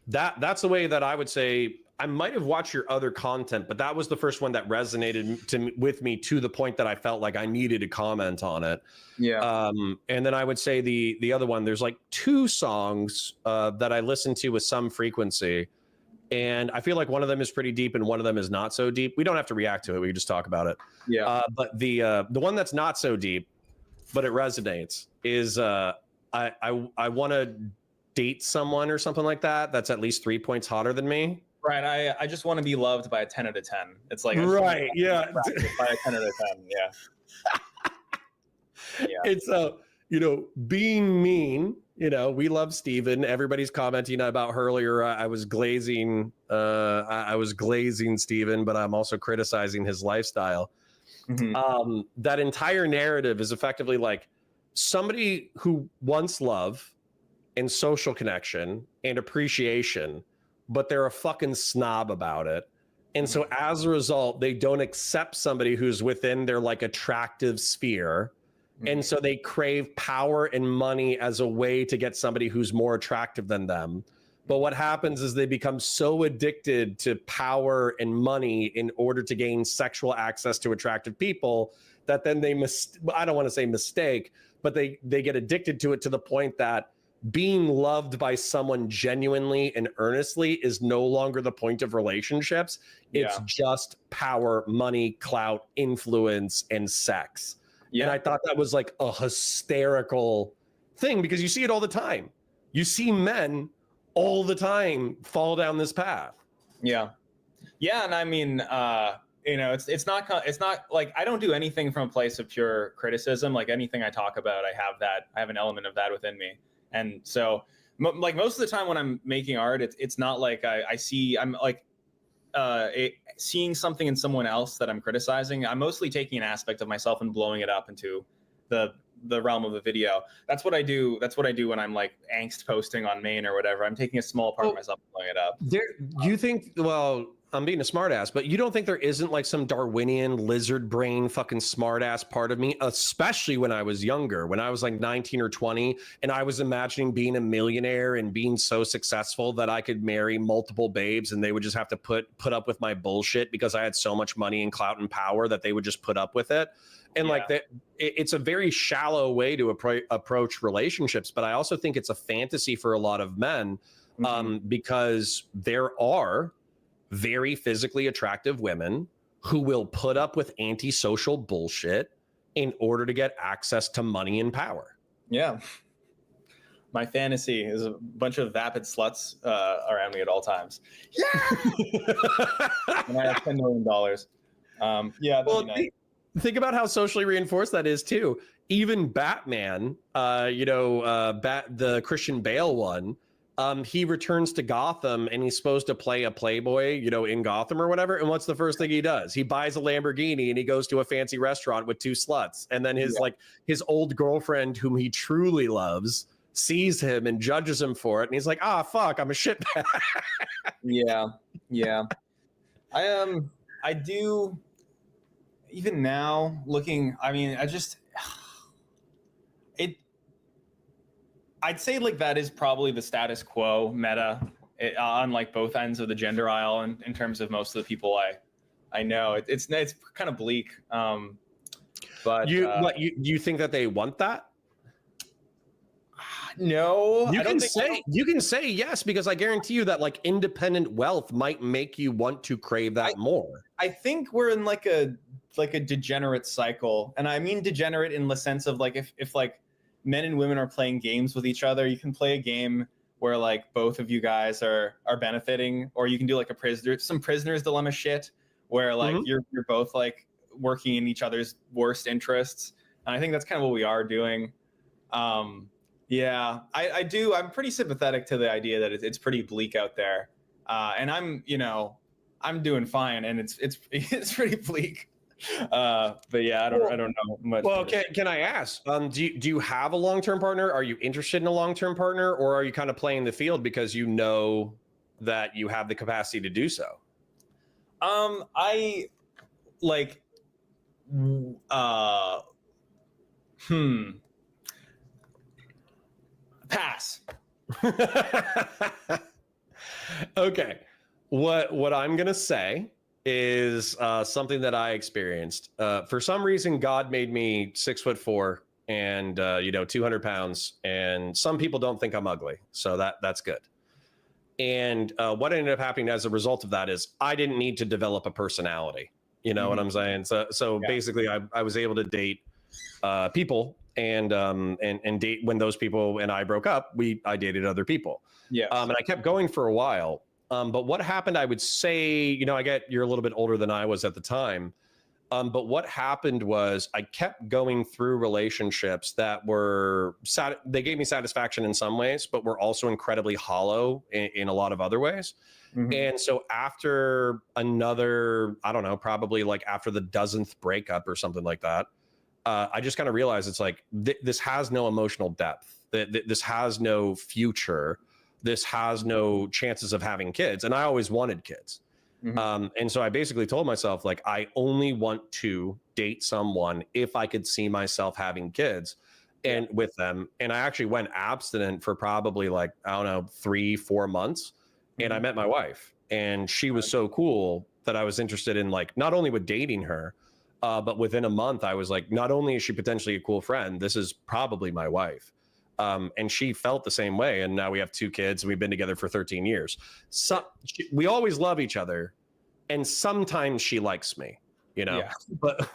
that's the way that I would say. I might have watched your other content, but that was the first one that resonated with me to the point that I felt like I needed to comment on it. Yeah. And then I would say the other one, there's like 2 songs that I listen to with some frequency. And I feel like one of them is pretty deep and one of them is not so deep. We don't have to react to it. We can just talk about it. Yeah. But the one that's not so deep, but it resonates, is I want to date someone or something like that that's at least 3 points hotter than me. Right. I just want to be loved by a 10 out of 10. It's like right. Yeah. By a 10 out of 10. Yeah. Yeah. It's being mean. We love Steven. Everybody's commenting about her earlier. I was glazing. I was glazing Steven, but I'm also criticizing his lifestyle. Mm-hmm. That entire narrative is effectively like somebody who wants love and social connection and appreciation, but they're a fucking snob about it. And so as a result, they don't accept somebody who's within their like attractive sphere. And so they crave power and money as a way to get somebody who's more attractive than them. But what happens is they become so addicted to power and money in order to gain sexual access to attractive people that then they I don't want to say mistake, but they get addicted to it to the point that being loved by someone genuinely and earnestly is no longer the point of relationships. It's just power, money, clout, influence, and sex. Yeah. And I thought that was like a hysterical thing because you see it all the time. You see men all the time fall down this path. Yeah. Yeah. And I mean, it's not like I don't do anything from a place of pure criticism. Like anything I talk about, I have an element of that within me. And so like most of the time when I'm making art, it's not like I'm like seeing something in someone else that I'm criticizing. I'm mostly taking an aspect of myself and blowing it up into the realm of the video. That's what I do. That's what I do when I'm like angst posting on main or whatever. I'm taking a small part of myself and blowing it up. You think, well, I'm being a smartass, but you don't think there isn't like some Darwinian lizard brain fucking smartass part of me, especially when I was younger, when I was like 19 or 20, and I was imagining being a millionaire and being so successful that I could marry multiple babes and they would just have to put up with my bullshit because I had so much money and clout and power that they would just put up with it. And like that, it's a very shallow way to approach relationships. But I also think it's a fantasy for a lot of men because there are very physically attractive women who will put up with antisocial bullshit in order to get access to money and power. Yeah. My fantasy is a bunch of vapid sluts around me at all times. Yeah. And I have $10 million. Yeah. That'd be nice. Think about how socially reinforced that is too. Even Batman, the Christian Bale one, he returns to Gotham and he's supposed to play a playboy, in Gotham or whatever. And what's the first thing he does? He buys a Lamborghini and he goes to a fancy restaurant with 2 sluts. And then his old girlfriend, whom he truly loves, sees him and judges him for it. And he's like, fuck, I'm a shitbag. Yeah. Yeah. I do. Even now, looking, I mean, I'd say like that is probably the status quo meta on like both ends of the gender aisle in terms of most of the people I know. It's kind of bleak. But you think that they want that? No, you can say yes, because I guarantee you that like independent wealth might make you want to crave that more. I think we're in like a degenerate cycle, and I mean degenerate in the sense of like if like men and women are playing games with each other, you can play a game where like both of you guys are benefiting, or you can do like some prisoner's dilemma shit where like you're both like working in each other's worst interests. And I think that's kind of what we are doing. Yeah, I do. I'm pretty sympathetic to the idea that it's pretty bleak out there, and I'm doing fine, and it's pretty bleak. But yeah, I don't know much. Well, can I ask? Do you have a long-term partner? Are you interested in a long-term partner, or are you kind of playing the field because you know that you have the capacity to do so? I like. Pass. Okay. What I'm gonna say is something that I experienced. For some reason, God made me 6'4" and 200 pounds, and some people don't think I'm ugly, so that's good. And what ended up happening as a result of that is I didn't need to develop a personality. You know what I'm saying? So basically, I was able to date people and date when those people and I broke up. I dated other people. Yeah. And I kept going for a while. But what happened? I would say, you're a little bit older than I was at the time. But what happened was I kept going through relationships that were they gave me satisfaction in some ways, but were also incredibly hollow in a lot of other ways. And so after another, I don't know, probably like after the dozenth breakup or something like that, I just kind of realized it's like, this has no emotional depth. This has no future. This has no chances of having kids. And I always wanted kids. And so I basically told myself, like, I only want to date someone if I could see myself having kids and with them. And I actually went abstinent for probably like, I don't know, 3-4 months. And I met my wife, and she was so cool that I was interested in, like, not only with dating her, but within a month, I was like, not only is she potentially a cool friend, this is probably my wife. And she felt the same way. And now we have 2 kids and we've been together for 13 years. So we always love each other. And sometimes she likes me, but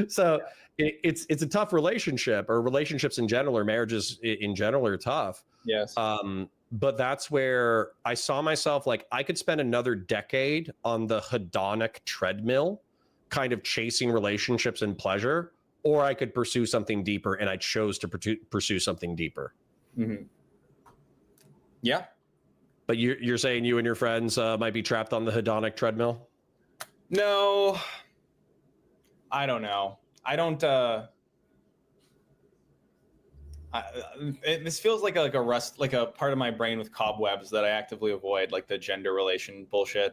so it's a tough relationship, or relationships in general, or marriages in general are tough. Yes. But that's where I saw myself, like, I could spend another decade on the hedonic treadmill, kind of chasing relationships and pleasure, or I could pursue something deeper, and I chose to pursue something deeper. Yeah. But you're saying you and your friends might be trapped on the hedonic treadmill? No, I don't know. I don't. This feels like a rust, like a part of my brain with cobwebs that I actively avoid, like the gender relation bullshit.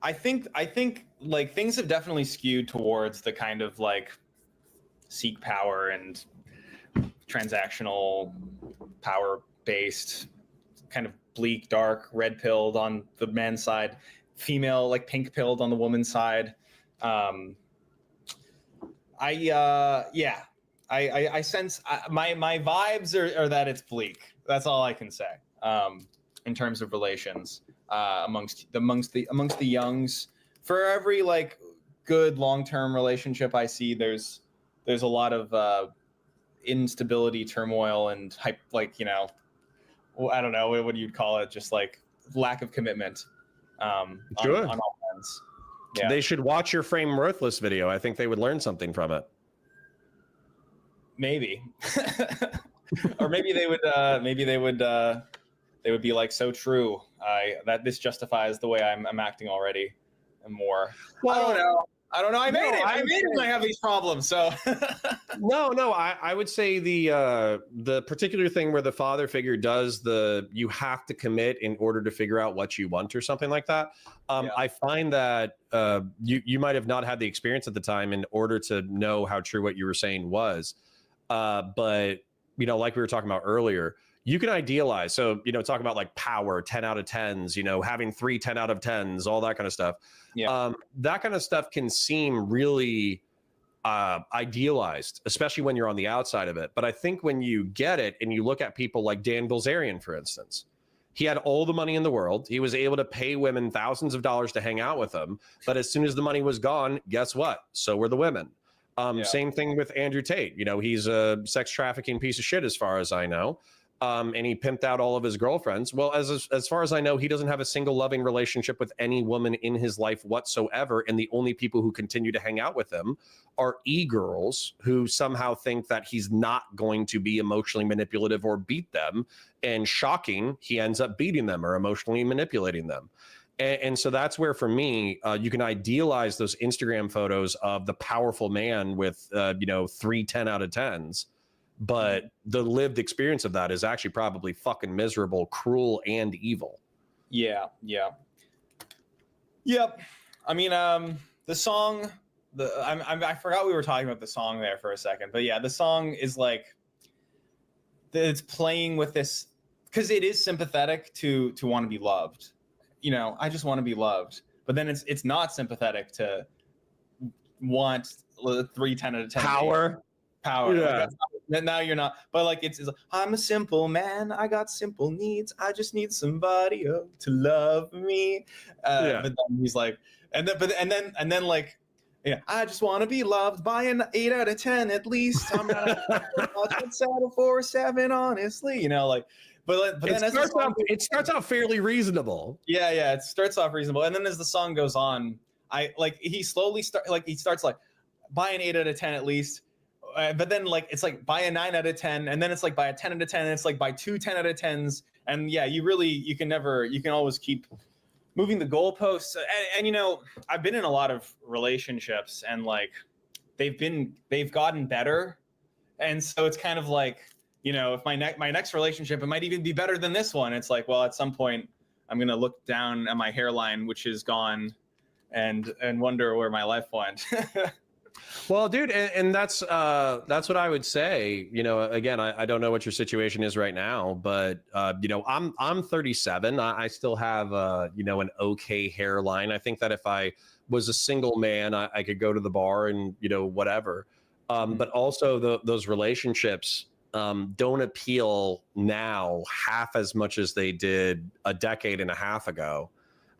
I think like things have definitely skewed towards the kind of like seek power and transactional power based, kind of bleak, dark, red pilled on the men's side, female, like pink pilled on the woman's side. I sense my vibes are that it's bleak. That's all I can say. In terms of relations, amongst the youngs, for every like good long-term relationship I see, there's a lot of instability, turmoil, and hype, like, I don't know what you'd call it, just like lack of commitment. On all ends. Yeah. They should watch your Frameworthless video. I think they would learn something from it. Maybe. Or maybe they would be like, so true. That this justifies the way I'm acting already and more. Well, I don't know. I made it when I have these problems. So no, I would say the particular thing where the father figure does you have to commit in order to figure out what you want or something like that. I find that you might have not had the experience at the time in order to know how true what you were saying was. But like we were talking about earlier, you can idealize. So, talk about like power, 10 out of 10s, having 3 10 out of 10s, all that kind of stuff. Yeah. That kind of stuff can seem really idealized, especially when you're on the outside of it. But I think when you get it and you look at people like Dan Bilzerian, for instance, he had all the money in the world. He was able to pay women thousands of dollars to hang out with him. But as soon as the money was gone, guess what? So were the women. Same thing with Andrew Tate. He's a sex trafficking piece of shit, as far as I know. And he pimped out all of his girlfriends. Well, as far as I know, he doesn't have a single loving relationship with any woman in his life whatsoever. And the only people who continue to hang out with him are e-girls who somehow think that he's not going to be emotionally manipulative or beat them. And shocking, he ends up beating them or emotionally manipulating them. And so that's where, for me, you can idealize those Instagram photos of the powerful man with, 3 10 out of 10s. But the lived experience of that is actually probably fucking miserable, cruel, and evil. Yeah. Yep. I mean, the song, I forgot we were talking about the song there for a second, but yeah, the song is like, it's playing with this, because it is sympathetic to want to be loved. I just want to be loved. But then it's not sympathetic to want 3 10 out of 10 power. Yeah. Like, now you're not. But like it's like, I'm a simple man. I got simple needs. I just need somebody to love me. But then he's like, and then like, yeah, I just want to be loved by an 8 out of 10 at least. I'm not I'd settle for a 7, honestly. You know, like, but then it starts out fairly reasonable. Yeah, it starts off reasonable, and then as the song goes on, he slowly starts like by an 8 out of 10 at least, but then like it's like by a 9 out of 10, and then it's like by a 10 out of 10, and it's like by 2 10 out of 10s, and yeah, you can always keep moving the goalposts. And you know, I've been in a lot of relationships, and like they've gotten better, and so it's kind of like, you know, if my next relationship, it might even be better than this one. It's like, well, at some point I'm gonna look down at my hairline, which is gone, and wonder where my life went. Well, dude, and that's what I would say. You know, again, I don't know what your situation is right now, but you know, I'm 37. I still have you know, an okay hairline. I think that if I was a single man, I could go to the bar and, you know, whatever. But also those relationships don't appeal now half as much as they did a decade and a half ago.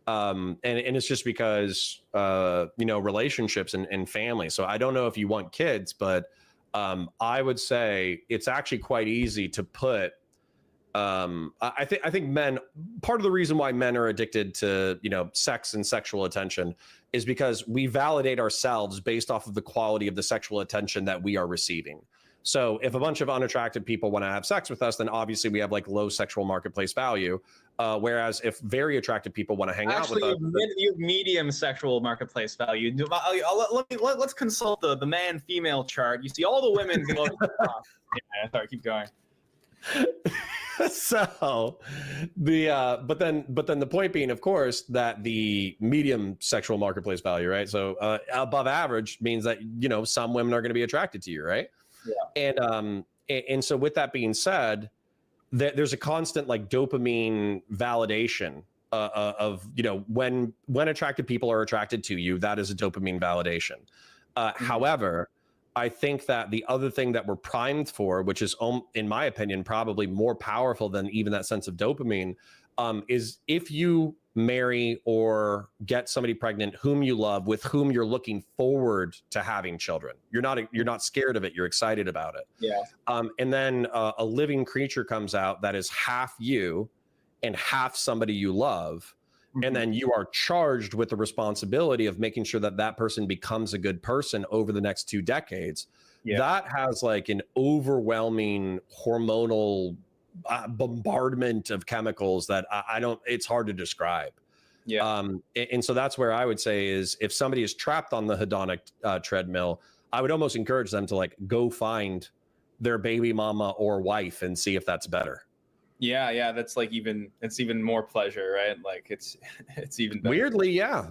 And it's just because, you know, relationships and family. So I don't know if you want kids, but I would say it's actually quite easy to put. I think men, part of the reason why men are addicted to, you know, sex and sexual attention is because we validate ourselves based off of the quality of the sexual attention that we are receiving. So if a bunch of unattractive people want to have sex with us, then obviously we have like low sexual marketplace value. Whereas if very attractive people want to hang out with us, you have medium sexual marketplace value. Let's consult the man-female chart. You see all the women go. Yeah, sorry, keep going. So but then the point being, of course, that the medium sexual marketplace value, right? So above average means that, you know, some women are going to be attracted to you, right? Yeah. And so with that being said, there's a constant like dopamine validation of, you know, when attractive people are attracted to you, that is a dopamine validation. However, I think that the other thing that we're primed for, which is, in my opinion, probably more powerful than even that sense of dopamine, is if you marry or get somebody pregnant whom you love, with whom you're looking forward to having children. You're not scared of it. You're excited about it. Yeah. And then a living creature comes out that is half you and half somebody you love. And then you are charged with the responsibility of making sure that that person becomes a good person over the next 2 decades. Yeah. That has like an overwhelming hormonal bombardment of chemicals that it's hard to describe. Yeah. And so that's where I would say is, if somebody is trapped on the hedonic treadmill, I would almost encourage them to like go find their baby mama or wife and see if that's better. Yeah, that's like it's even more pleasure, right? Like it's even better. Weirdly, yeah.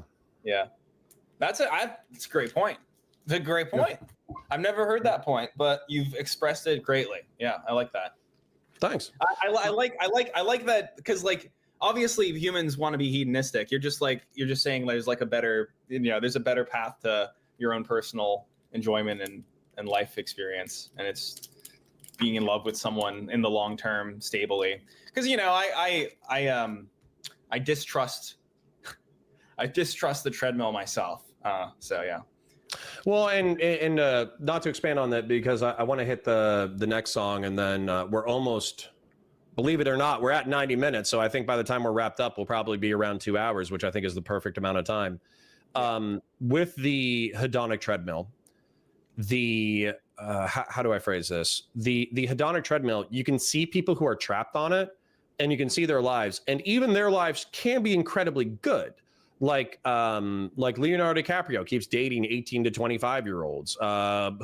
That's a great point. It's a great point. Yeah. I've never heard that point, but you've expressed it greatly. Yeah, I like that. Thanks. I like that, because like obviously humans want to be hedonistic. You're just saying there's like a better, you know, there's a better path to your own personal enjoyment and life experience, and it's being in love with someone in the long term stably. Because, you know, I distrust the treadmill myself. So yeah. Well, and not to expand on that, because I want to hit the next song, and then we're almost, believe it or not, we're at 90 minutes. So I think by the time we're wrapped up, we'll probably be around 2 hours, which I think is the perfect amount of time. With the hedonic treadmill, how do I phrase this? The hedonic treadmill, you can see people who are trapped on it, and you can see their lives, and even their lives can be incredibly good. Like Leonardo DiCaprio keeps dating 18 to 25-year-olds.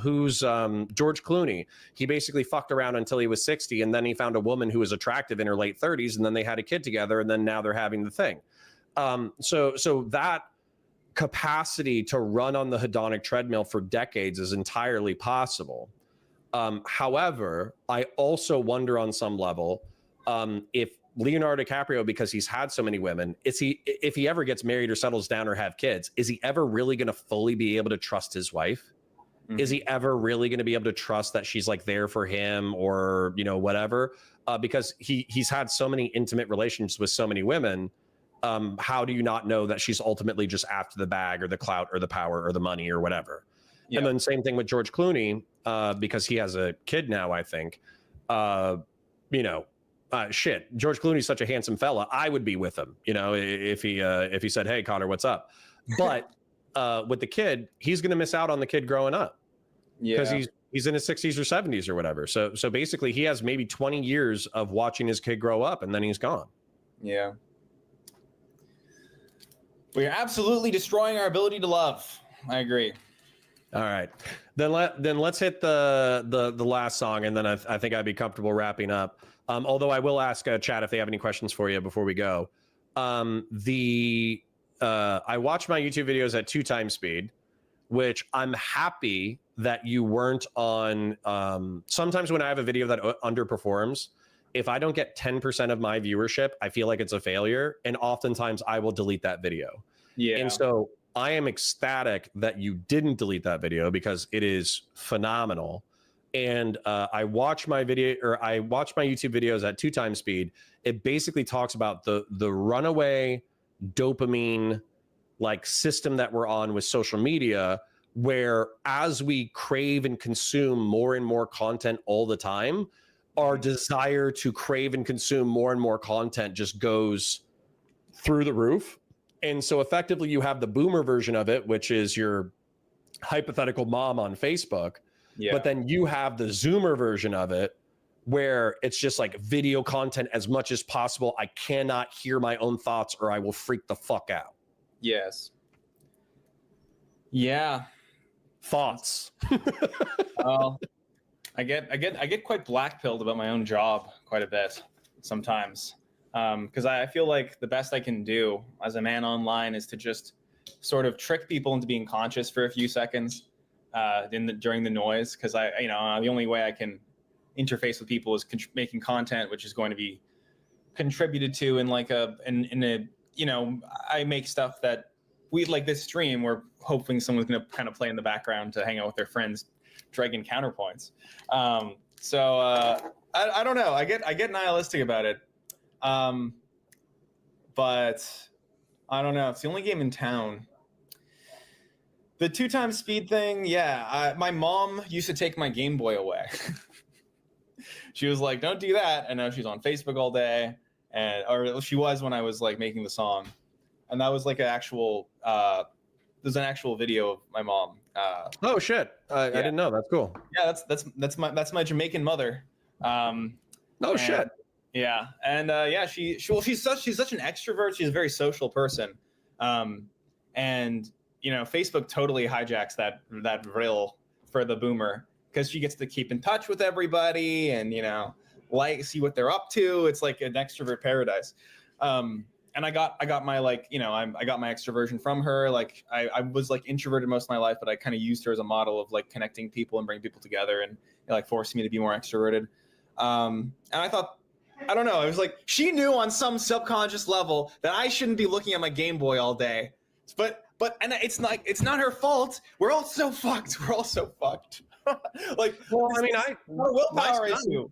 Who's George Clooney? He basically fucked around until he was 60, and then he found a woman who was attractive in her late 30s, and then they had a kid together, and then now they're having the thing. So that capacity to run on the hedonic treadmill for decades is entirely possible. However, I also wonder on some level if Leonardo DiCaprio, because he's had so many women, if he ever gets married or settles down or have kids, is he ever really going to fully be able to trust his wife? Is he ever really going to be able to trust that she's like there for him or, you know, whatever? Because he's had so many intimate relationships with so many women. How do you not know that she's ultimately just after the bag or the clout or the power or the money or whatever? Yep. And then same thing with George Clooney, because he has a kid now, I think. You know, shit, George Clooney's such a handsome fella. I would be with him, you know, if he said, "Hey, Connor, what's up?" But with the kid, he's going to miss out on the kid growing up because he's in his 60s or 70s or whatever. So basically, he has maybe 20 years of watching his kid grow up, and then he's gone. Yeah. We are absolutely destroying our ability to love. I agree. All right, then let's hit the last song, and then I think I'd be comfortable wrapping up. Although I will ask chat if they have any questions for you before we go. I watch my YouTube videos at 2x speed, which I'm happy that you weren't on. Sometimes when I have a video that underperforms, if I don't get 10% of my viewership, I feel like it's a failure. And oftentimes I will delete that video. Yeah. And so I am ecstatic that you didn't delete that video because it is phenomenal. And I watch my YouTube videos at 2x speed. It basically talks about the runaway dopamine like system that we're on with social media, where as we crave and consume more and more content all the time, our desire to crave and consume more and more content just goes through the roof. And so effectively you have the boomer version of it, which is your hypothetical mom on Facebook. Yeah. But then you have the Zoomer version of it, where it's just like video content as much as possible. I cannot hear my own thoughts or I will freak the fuck out. Yes. Yeah. Thoughts. Well, I get quite black-pilled about my own job quite a bit sometimes, because I feel like the best I can do as a man online is to just sort of trick people into being conscious for a few seconds during the noise, because the only way I can interface with people is making content which is going to be contributed to in I make stuff that we like this stream. We're hoping someone's going to kind of play in the background to hang out with their friends. Jreg and Counterpoints. I don't know. I get nihilistic about it. But I don't know. It's the only game in town. The 2x speed thing, yeah. My mom used to take my Game Boy away. She was like, "Don't do that." And now she's on Facebook all day, or she was when I was like making the song, and that was like an actual. There's an actual video of my mom. Oh shit! I didn't know. That's cool. Yeah, that's my Jamaican mother. Shit. Yeah, and she's such an extrovert. She's a very social person, and Facebook totally hijacks that reel for the boomer, because she gets to keep in touch with everybody and see what they're up to. It's like an extrovert paradise. And I got my I got my extroversion from her. Like I was like introverted most of my life, but I kind of used her as a model of like connecting people and bringing people together, and like forcing me to be more extroverted. And I thought, I don't know, I was like, she knew on some subconscious level that I shouldn't be looking at my Game Boy all day. But it's not her fault. We're all so fucked. Like, well, I mean, willpower issue.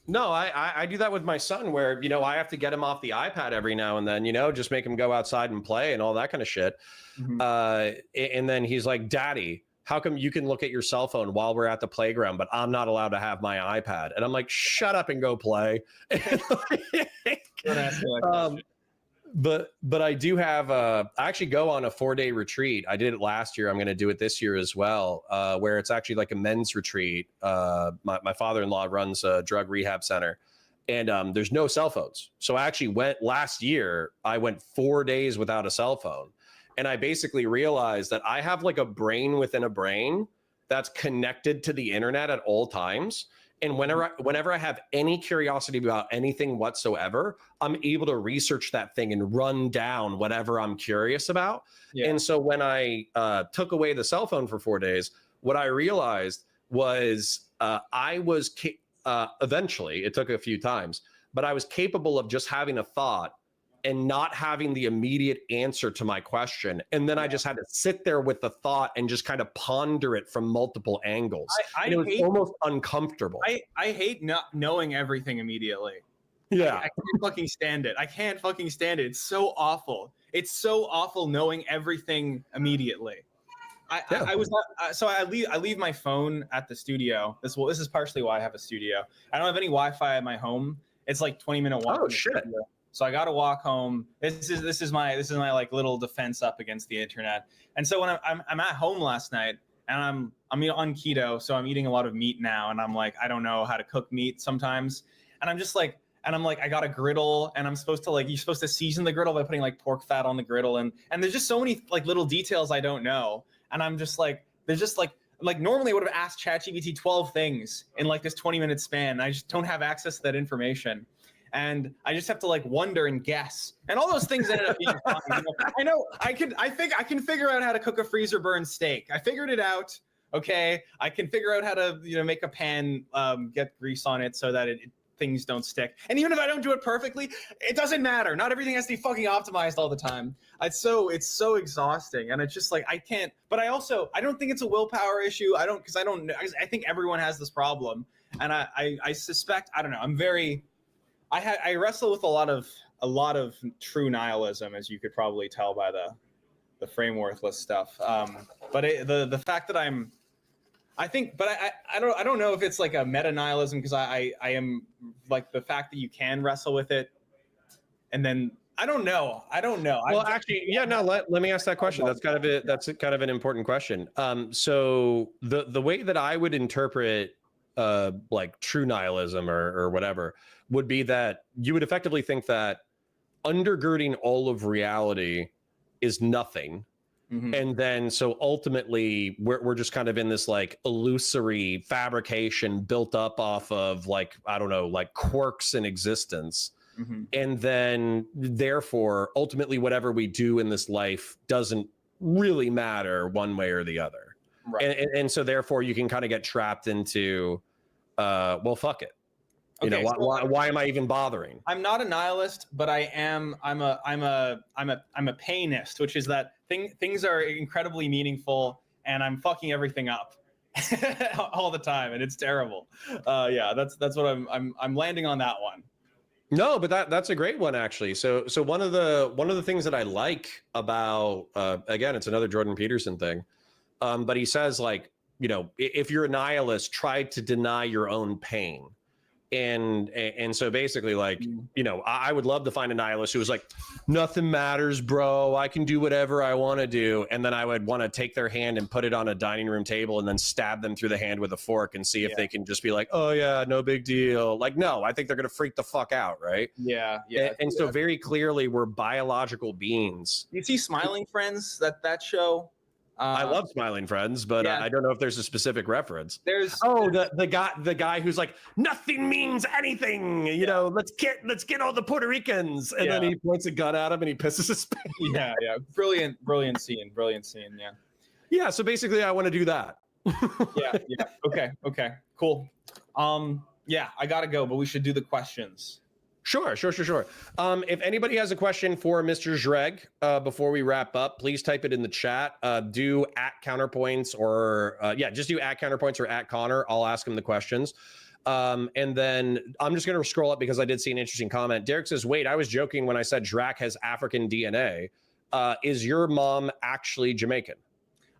No, I do that with my son, where I have to get him off the iPad every now and then, just make him go outside and play and all that kind of shit. Mm-hmm. And then he's like, "Daddy, how come you can look at your cell phone while we're at the playground, but I'm not allowed to have my iPad?" And I'm like, "Shut up and go play." But I do have I actually go on a 4-day retreat. I did it last year. I'm going to do it this year as well, where it's actually like a men's retreat. My father-in-law runs a drug rehab center, and there's no cell phones. So I actually went last year. I went 4 days without a cell phone, and I basically realized that I have like a brain within a brain that's connected to the internet at all times. And whenever I have any curiosity about anything whatsoever, I'm able to research that thing and run down whatever I'm curious about. Yeah. And so when I took away the cell phone for 4 days, what I realized was I was eventually, it took a few times, but I was capable of just having a thought and not having the immediate answer to my question. And then I just had to sit there with the thought and just kind of ponder it from multiple angles. And it was almost uncomfortable. I hate not knowing everything immediately. Yeah. I can't fucking stand it. I can't fucking stand it. It's so awful. It's so awful knowing everything immediately. I leave my phone at the studio. This is partially why I have a studio. I don't have any Wi-Fi at my home. It's like 20-minute walk. Oh shit. Studio. So I got to walk home. This is my like little defense up against the internet. And so when I'm at home last night and I'm on keto, so I'm eating a lot of meat now, and I'm like, I don't know how to cook meat sometimes, and I'm just like. And I'm like, I got a griddle, and I'm supposed to you're supposed to season the griddle by putting like pork fat on the griddle, and there's just so many like little details I don't know, and I'm just like, there's just like normally I would have asked ChatGPT 12 things in like this 20-minute span. I just don't have access to that information, and I just have to like wonder and guess, and all those things ended up being fun. You know? I can figure out how to cook a freezer burn steak. I figured it out. Okay, I can figure out how to make a pan, get grease on it so that things don't stick. And even if I don't do it perfectly, it doesn't matter. Not everything has to be fucking optimized all the time. It's so exhausting, and it's just like I can't. But I don't think it's a willpower issue. I think everyone has this problem, and I suspect, I don't know. I wrestle with a lot of true nihilism, as you could probably tell by the frameworthless stuff. But the fact that I don't know if it's like a meta nihilism, because I am like the fact that you can wrestle with it, and then I don't know. Well, actually, yeah, no. Let me ask that question. That's kind of an important question. So the way that I would interpret like true nihilism or whatever would be that you would effectively think that undergirding all of reality is nothing. Mm-hmm. And then so ultimately we're just kind of in this like illusory fabrication built up off of like, I don't know, like quirks in existence. Mm-hmm. And then therefore ultimately whatever we do in this life doesn't really matter one way or the other. Right. And so therefore you can kind of get trapped into well, fuck it. Okay, why am I even bothering? I'm not a nihilist, but I'm a painist, which is that things are incredibly meaningful, and I'm fucking everything up all the time, and it's terrible. Yeah, that's what I'm landing on that one. No, but that's a great one actually. So one of the things that I like about again, it's another Jordan Peterson thing, but he says like, if you're a nihilist, try to deny your own pain. And so basically like, I would love to find a nihilist who was like, nothing matters, bro. I can do whatever I want to do. And then I would want to take their hand and put it on a dining room table and then stab them through the hand with a fork and see if they can just be like, oh yeah, no big deal. Like, no, I think they're going to freak the fuck out. Right. Yeah. And so very clearly we're biological beings. You see Smiling Friends, that show? I love Smiling Friends, but I don't know if there's a specific reference. There's the guy who's like, nothing means anything. Let's get all the Puerto Ricans, and then he points a gun at him and he pisses his pants. Yeah. Brilliant scene. Yeah. So basically, I want to do that. Yeah. Okay. Cool. Yeah, I gotta go, but we should do the questions. Sure. If anybody has a question for Mr. Jreg before we wrap up, please type it in the chat. Do @Counterpoints or just do @Counterpoints or @Connor. I'll ask him the questions. And then I'm just going to scroll up because I did see an interesting comment. Derek says, wait, I was joking when I said Jreg has African DNA. Is your mom actually Jamaican?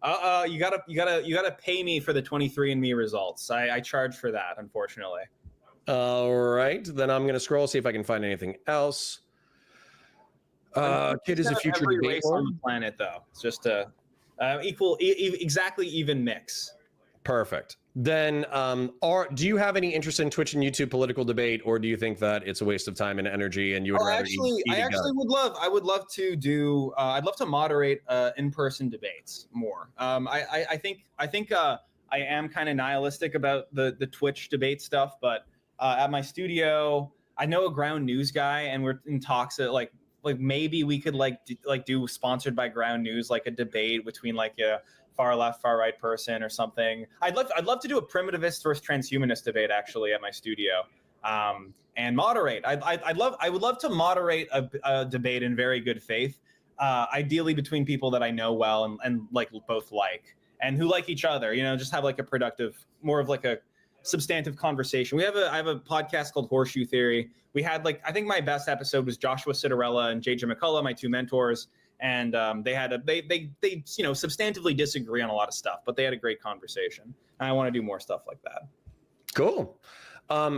You gotta pay me for the 23andMe results. I charge for that, unfortunately. All right, then I'm going to scroll, see if I can find anything else. Kid is a future every race on the planet, though. It's just a exactly even mix. Perfect. Then, do you have any interest in Twitch and YouTube political debate, or do you think that it's a waste of time and energy, and you would rather I would love to do. I'd love to moderate in-person debates more. I think I am kind of nihilistic about the Twitch debate stuff, but at my studio, I know a ground news guy, and we're in talks at like maybe we could do sponsored by Ground News, like a debate between like a far left, far right person or something. I'd love to do a primitivist versus transhumanist debate actually at my studio. and moderate. I would love to moderate a debate in very good faith, ideally between people that I know well and like both like, and who like each other, just have like a productive, more of like a substantive conversation. I have a podcast called Horseshoe Theory. We had I think my best episode was Joshua Citarella and JJ McCullough, my two mentors. And they substantively disagree on a lot of stuff, but they had a great conversation. And I want to do more stuff like that. Cool.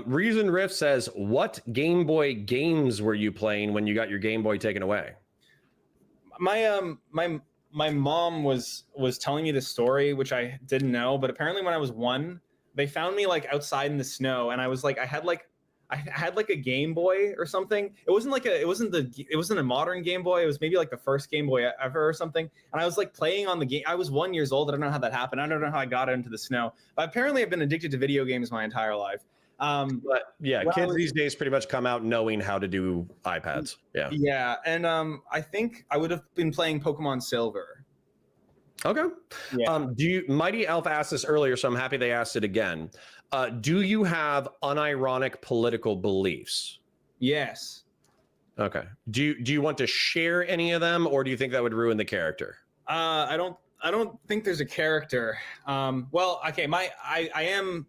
Reason Riff says, what Game Boy games were you playing when you got your Game Boy taken away? My mom was telling me this story, which I didn't know, but apparently when I was 1, they found me outside in the snow, and I was I had a Game Boy or something. It wasn't a modern Game Boy. It was maybe the first Game Boy ever or something. And I was playing on the game. I was 1 year old. I don't know how that happened. I don't know how I got into the snow. But apparently I've been addicted to video games my entire life. But yeah, kids these days pretty much come out knowing how to do iPads. Yeah. Yeah. And I think I would have been playing Pokemon Silver. Okay. Yeah. Mighty Elf asked this earlier, so I'm happy they asked it again. Do you have unironic political beliefs? Yes. Okay. Do you want to share any of them, or do you think that would ruin the character? I don't think there's a character. Well, okay, I am,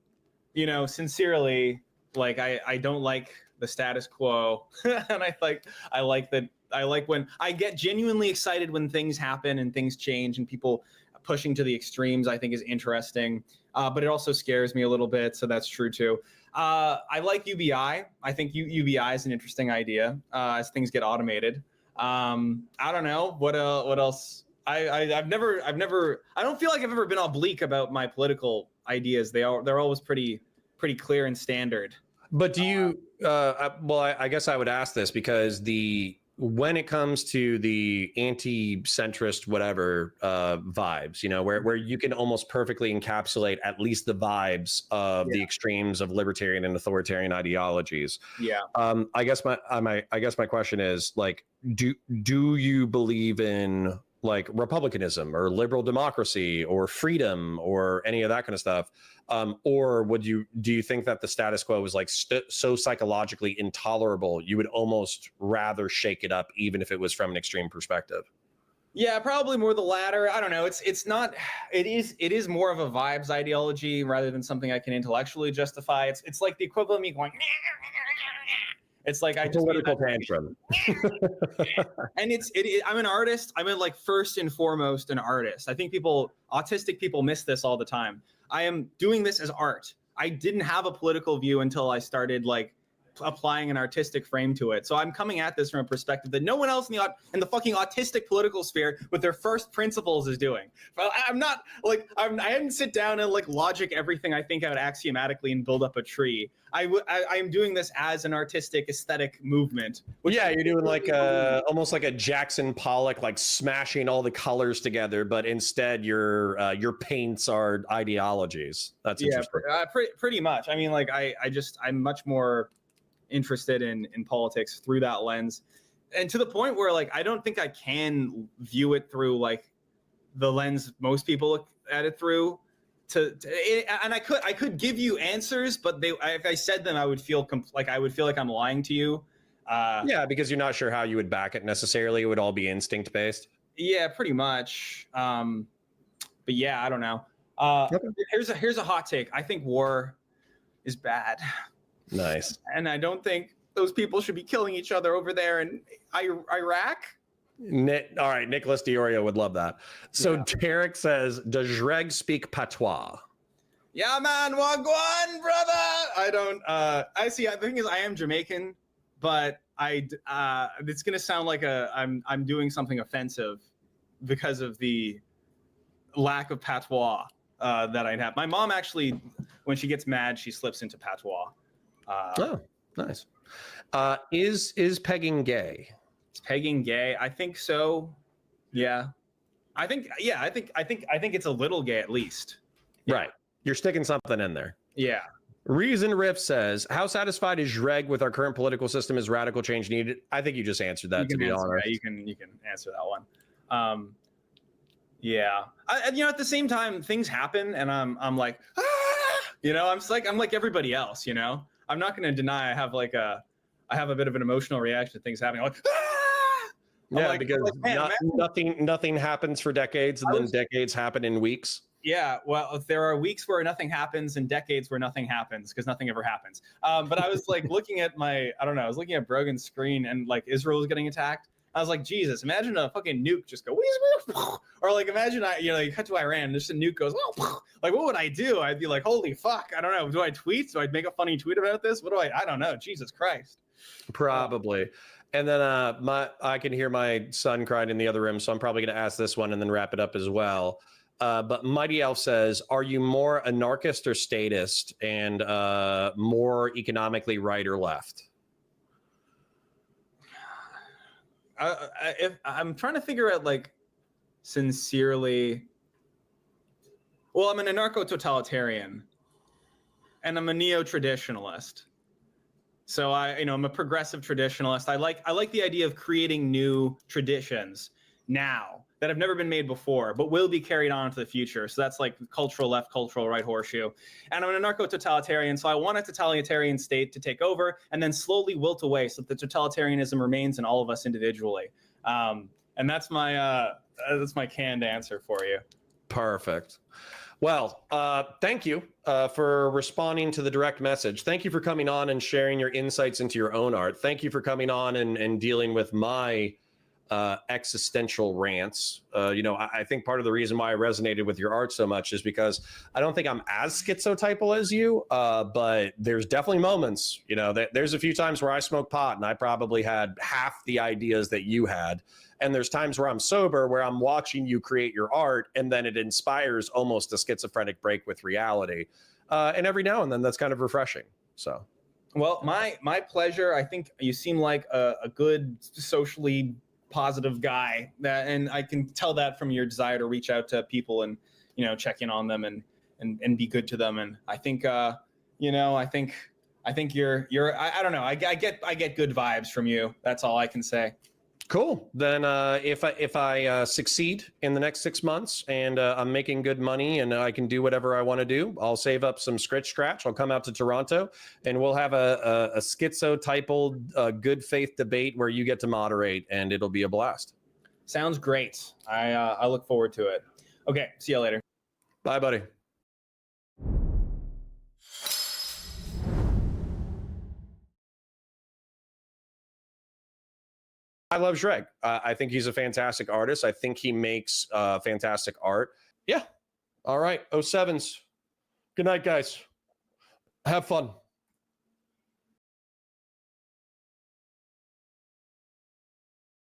sincerely, I don't like the status quo. And I like when I get genuinely excited when things happen and things change and people pushing to the extremes, I think is interesting. But it also scares me a little bit, so that's true too. I like UBI. I think UBI is an interesting idea as things get automated. I don't know what else. I don't feel like I've ever been oblique about my political ideas. They're always pretty clear and standard. But do you? Well, I guess I would ask this because when it comes to the anti-centrist whatever vibes, where you can almost perfectly encapsulate at least the vibes of the extremes of libertarian and authoritarian ideologies. Yeah. I guess my question is do you believe in republicanism or liberal democracy or freedom or any of that kind of stuff? Or do you think that the status quo is so psychologically intolerable, you would almost rather shake it up, even if it was from an extreme perspective? Yeah, probably more the latter. I don't know. It is more of a vibes ideology rather than something I can intellectually justify. It's like the equivalent of me going, it's like I just political tantrum. And I'm an artist. I'm first and foremost an artist. I think autistic people miss this all the time. I am doing this as art. I didn't have a political view until I started applying an artistic frame to it. So I'm coming at this from a perspective that no one else in the fucking autistic political sphere with their first principles is doing. I'm not I didn't sit down and logic everything I think out axiomatically and build up a tree. I am doing this as an artistic aesthetic movement. Yeah, you're doing almost like a Jackson Pollock, smashing all the colors together, but instead your paints are ideologies. That's interesting. Pretty much. I mean, I'm much more interested in politics through that lens, and to the point where I don't think I can view it through the lens most people look at it through. And I could give you answers, but if I said them, I would feel like I'm lying to you. Yeah, because you're not sure how you would back it necessarily. It would all be instinct based. Yeah, pretty much. But yeah, I don't know. Okay. Here's a hot take. I think war is bad. Nice. And I don't think those people should be killing each other over there in Iraq. All right, Nicholas Diorio would love that. So Yeah. Derek says, does Jreg speak patois? Yeah, man, wagwan, brother. I don't. I see. The thing is, I am Jamaican, but it's gonna sound like I'm doing something offensive because of the lack of patois that I'd have. My mom actually, when she gets mad, she slips into patois. Oh, nice. Is pegging gay? Is pegging gay? I think so. Yeah. I think it's a little gay at least. Yeah. Right. You're sticking something in there. Yeah. Reason Riff says, how satisfied is Jreg with our current political system? Is radical change needed? I think you just answered that, to be honest. Yeah, you can answer that one. Yeah. At the same time, things happen and I'm like, I'm like everybody else, I'm not going to deny I have a bit of an emotional reaction to things happening. Like, ah! Yeah, like, because man, nothing happens for decades, and then decades happen in weeks. Yeah, well, there are weeks where nothing happens and decades where nothing happens because nothing ever happens. But I was like looking at I was looking at Brogan's screen and like Israel was getting attacked. I was like, Jesus, imagine a fucking nuke just go, or like imagine you cut to Iran, just a nuke goes, like what would I do? I'd be like, holy fuck, I don't know. Do I tweet? Do I make a funny tweet about this? I don't know. Jesus Christ. Probably. And then I can hear my son crying in the other room, so I'm probably going to ask this one and then wrap it up as well. But Mighty Elf says, are you more anarchist or statist, and more economically right or left? If I'm trying to figure out like sincerely, well, I'm an anarcho-totalitarian and I'm a neo-traditionalist. So I'm a progressive traditionalist. I like the idea of creating new traditions now that have never been made before, but will be carried on into the future. So that's like cultural left, cultural right horseshoe. And I'm an anarcho-totalitarian, so I want a totalitarian state to take over and then slowly wilt away so that the totalitarianism remains in all of us individually. And that's my canned answer for you. Perfect. Well, thank you for responding to the direct message. Thank you for coming on and sharing your insights into your own art. Thank you for coming on and dealing with my existential rants. I think part of the reason why I resonated with your art so much is because I don't think I'm as schizotypal as you, but there's definitely moments, there's a few times where I smoked pot and I probably had half the ideas that you had. And there's times where I'm sober, where I'm watching you create your art, and then it inspires almost a schizophrenic break with reality. And every now and then that's kind of refreshing. So, well, my pleasure. I think you seem like a good socially positive guy, and I can tell that from your desire to reach out to people and check in on them and be good to them. And I think I think you're I don't know. I get good vibes from you. That's all I can say. Cool. Then if I succeed in the next 6 months and I'm making good money and I can do whatever I want to do, I'll save up some scratch. I'll come out to Toronto and we'll have a schizotypal good faith debate where you get to moderate, and it'll be a blast. Sounds great. I look forward to it. Okay. See you later. Bye, buddy. I love Jreg. I think he's a fantastic artist. I think he makes fantastic art. Yeah. All right. 07s. Good night, guys. Have fun.